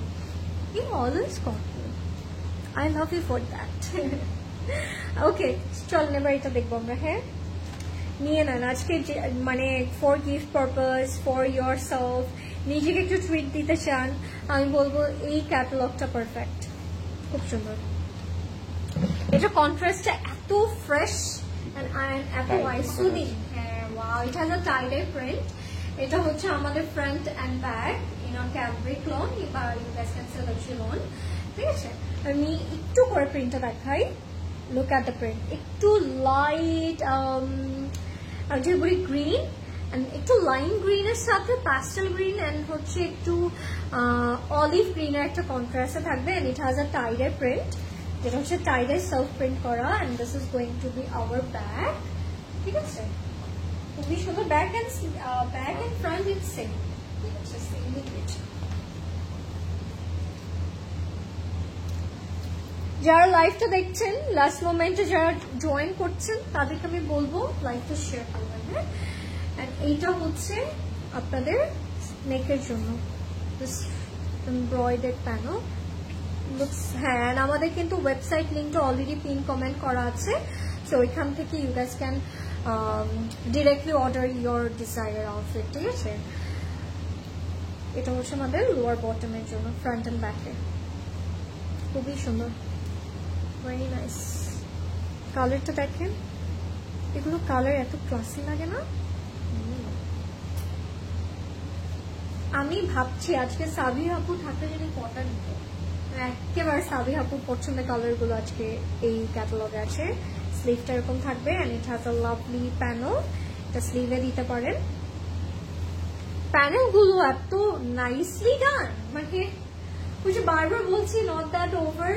You always got me. I love you for that. Okay, চল এবার এটা দেখবো আমরা। হ্যাঁ, নিয়ে নেন আজকে, মানে for gift purpose, for your self, নিজেকে একটু ট্রিট দিতে চান, আমি বলবো এই ক্যাটালগটা পারফেক্ট, খুব সুন্দর। এটা কন্ট্রাস্টটা এত ফ্রেশ and এত আইসুদিং। হ্যাঁ, wow, it has a tie-dye print. এটা হচ্ছে আমাদের front and back in cambric lawn, বা you guys can say luxury lawn. ঠিক আছে, আমি একটু করে প্রিন্টটা দেখাই। লুক অ্যাট দ্য প্রিন্ট, একটু লাইট যে বলি গ্রিন, একটু লাইম গ্রিনের সাথে প্যাস্টেল গ্রিন এন্ড হচ্ছে একটু অলিভ গ্রিনের একটা কন্ট্রাস্টে থাকবে, and it has a tie-dye print, যেটা হচ্ছে tie-dye সেলফ প্রিন্ট করা, and this is going to be our back. ঠিক আছে, খুবই সুন্দর, back and front is same. ঠিক আছে, সেম লিকুইড। যারা লাইভটা দেখছেন, লাস্ট মোমেন্টে যারা জয়েন করছেন, তাদেরকে আমি বলবো লাইভটা শেয়ার করবেন। হ্যাঁ, এন্ড এইটা হচ্ছে আপনাদের নেকের জন্য এমব্রয়ডার্ড প্যানেল লুকস। হ্যাঁ, আমাদের কিন্তু ওয়েবসাইট লিঙ্কটা অলরেডি পিন কমেন্ট করা আছে, সো ওইখান থেকে you guys can directly order your desire outfit. ঠিক আছে, এটা হচ্ছে আমাদের লোয়ার বটমের জন্য, ফ্রন্ট এন্ড ব্যাকে, খুবই সুন্দর, ভেরি নাইস। কালারটা দেখেন, এগুলো কালার এত ক্লাসি লাগে না? আমি ভাবছি আজকে সাবি আপু থাকলে যদি কটা নিত, একেবারে সাবি আপুর পছন্দের কালার গুলো আজকে এই ক্যাটালগে আছে। স্লিভটা এরকম থাকবে, and it has a lovely panel, এটা স্লিভে দিতে পারেন। প্যানেল গুলো এত নাইসলি ডান, মানে ওই যে বারবার বলছি, নট দ্যাট ওভার,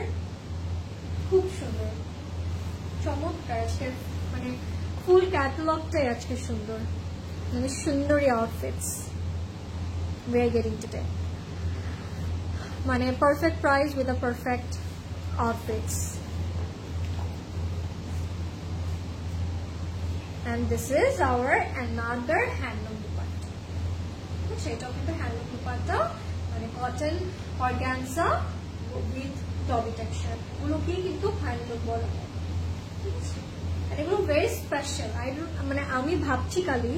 খুব সুন্দর, চমৎকার। আজকে মানে ফুল ক্যাটালগটাই আজকে সুন্দর, মানে সুন্দরী outfits we are getting today. মানে perfect price with a perfect outfits. And this is our another handloom dupatta. সেটা কিন্তু হ্যান্ডলুম দুপাট্টা, মানে কটন অর্গানজা উইথ ডবি টেক্সচার, ওগুলোকে কিন্তু হ্যান্ডলুম বলা হয়। ঠিক আছে, এগুলো ভেরি স্পেশাল। মানে আমি ভাবছি কালি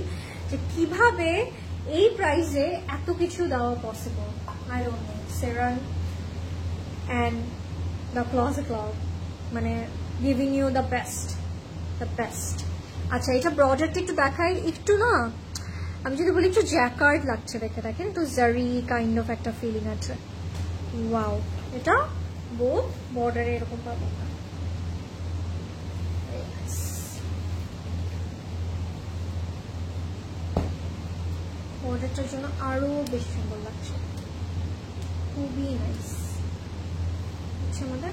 যে কিভাবে এই প্রাইসে এত কিছু দেওয়া পসিবল। আই ডোন্ট নো, সেরান এন্ড দ্য ক্লোজেট ক্লাউড, মানে গিভিং ইউ দ্য বেস্ট। আচ্ছা, এটা ব্রডারটা একটু দেখাই, একটু না আমি যদি বলি একটু জ্যাকার্ড লাগছে, দেখে দেখেন, একটু জারি কাইন্ড অফ একটা ফিলিং আছে। ওয়াও, এটা বোথ বর্ডারে এরকম পাবো না। বর্ডারটার জন্য আরো বেশি সুন্দর লাগছে, খুবই নাইস। হচ্ছে আমাদের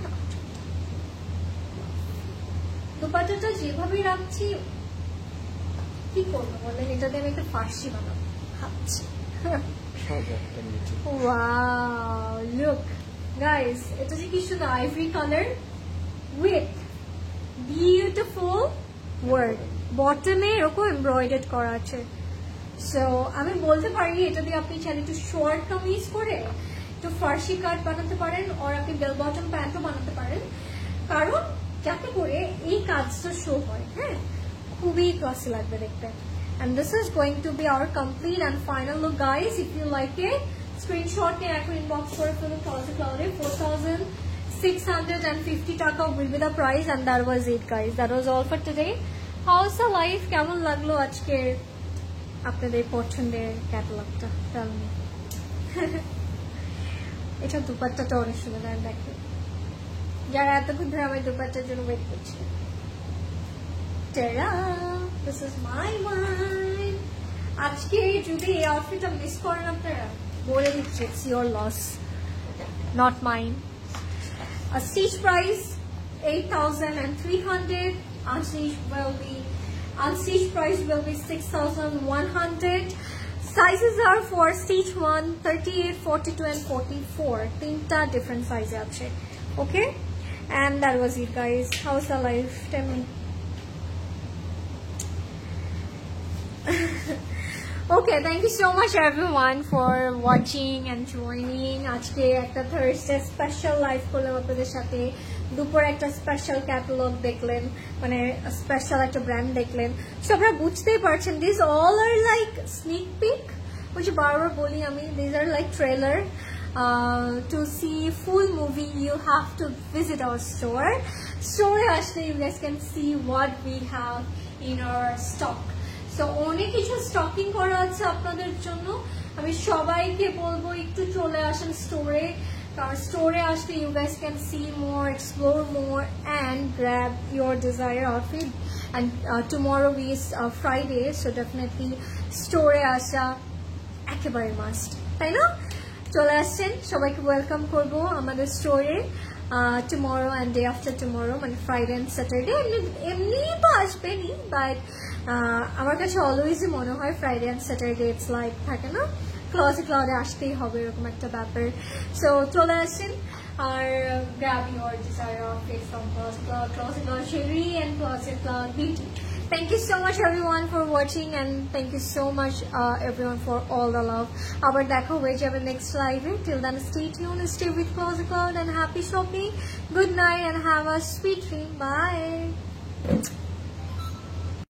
দুপাট্টাটা যেভাবে রাখছি কি করবো বলেন, এটা দিয়ে আমি একটা ফার্সি বানাবো ভাবছি। Wow, look guys, এটা যে কি সুন্দর ivory color with beautiful work, বটমে এরকম এমব্রয়ডার্ড করা আছে। সো আমি বলতে পারি এটা দিয়ে আপনি চাইলে একটু শর্ট কামিজ করে একটু ফার্সি কাট বানাতে পারেন, আর আপনি বেল বটম প্যান্টও বানাতে পারেন, কারণ যাতে করে এই কাজটা শো হয়। হ্যাঁ, খুবই ক্লাসি লাগবে দেখতে। And this is going to be our complete and final look guys. If you like it, screenshot নিয়ে এখন inbox করে ফেলুন Closet Cloud এ। 4650 টাকা will be the price, and that was it guys. That was all for today. How's the life? কেমন লাগলো আজকে আপনাদের পছন্দের ক্যাটালগটা? Tell me. এটা দুপাট্টাটা অনেক সুন্দর, দেখো যারা এতক্ষণ ধরে আমার দুপাট্টার জন্য ওয়েট করছে। This is my one. আজকে যদি এই আউটফিটটা মিস করেন আপনারা, বলে দিচ্ছি it's your loss, not mine. A stitch price 8,300. Unstitched price will be 6,100. Sizes are for stitch 1, 38, 42 and 44. তিনটা different size আছে. Okay, and that was it guys. How's the life? Tell me. Okay, thank you so much everyone for watching and joining. আজকে একটা Thursday special live করলাম আপনাদের সাথে। দুপুরে একটা স্পেশাল ক্যাটালগ দেখলেন, মানে স্পেশাল একটা ব্র্যান্ড দেখলেন। সো আপনারা বুঝতেই পারছেন this all are like sneak peek, ওই যে বারবার বলি আমি, this are like trailer. To see full movie you have to visit our store. Actually you guys can see what we have in our stock. So অনেক কিছু স্টকিং করা আছে আপনাদের জন্য। আমি সবাইকে বলবো একটু চলে আসেন স্টোরে, কারণ স্টোরে আসলে you guys can see more, explore more and grab your desired outfit. And tomorrow is Friday, so definitely স্টোরে আসা একেবারে মাস্ট, তাই না? চলে আসছেন, সবাইকে ওয়েলকাম করবো আমাদের স্টোরে tomorrow and day after tomorrow, মানে ফ্রাইডে এন্ড স্যাটারডে। এমনি তো আসবেনই, বাট আমার কাছে অলওয়েজই মনে হয় Friday and Saturday it's like থাকে না, ক্লজেট ক্লাউডে আসতেই হবে এরকম একটা ব্যাপার। সো চলে আসেন আর grab your desired outfit from Closet Cloud Sherry and Closet Cloud Beauty. Thank you so much everyone for watching, and thank you so much everyone for all the love. Abar dekho hoye jabe next live. Till then stay tuned, stay with Closet Cloud and happy shopping. Good night and have a sweet dream. Bye.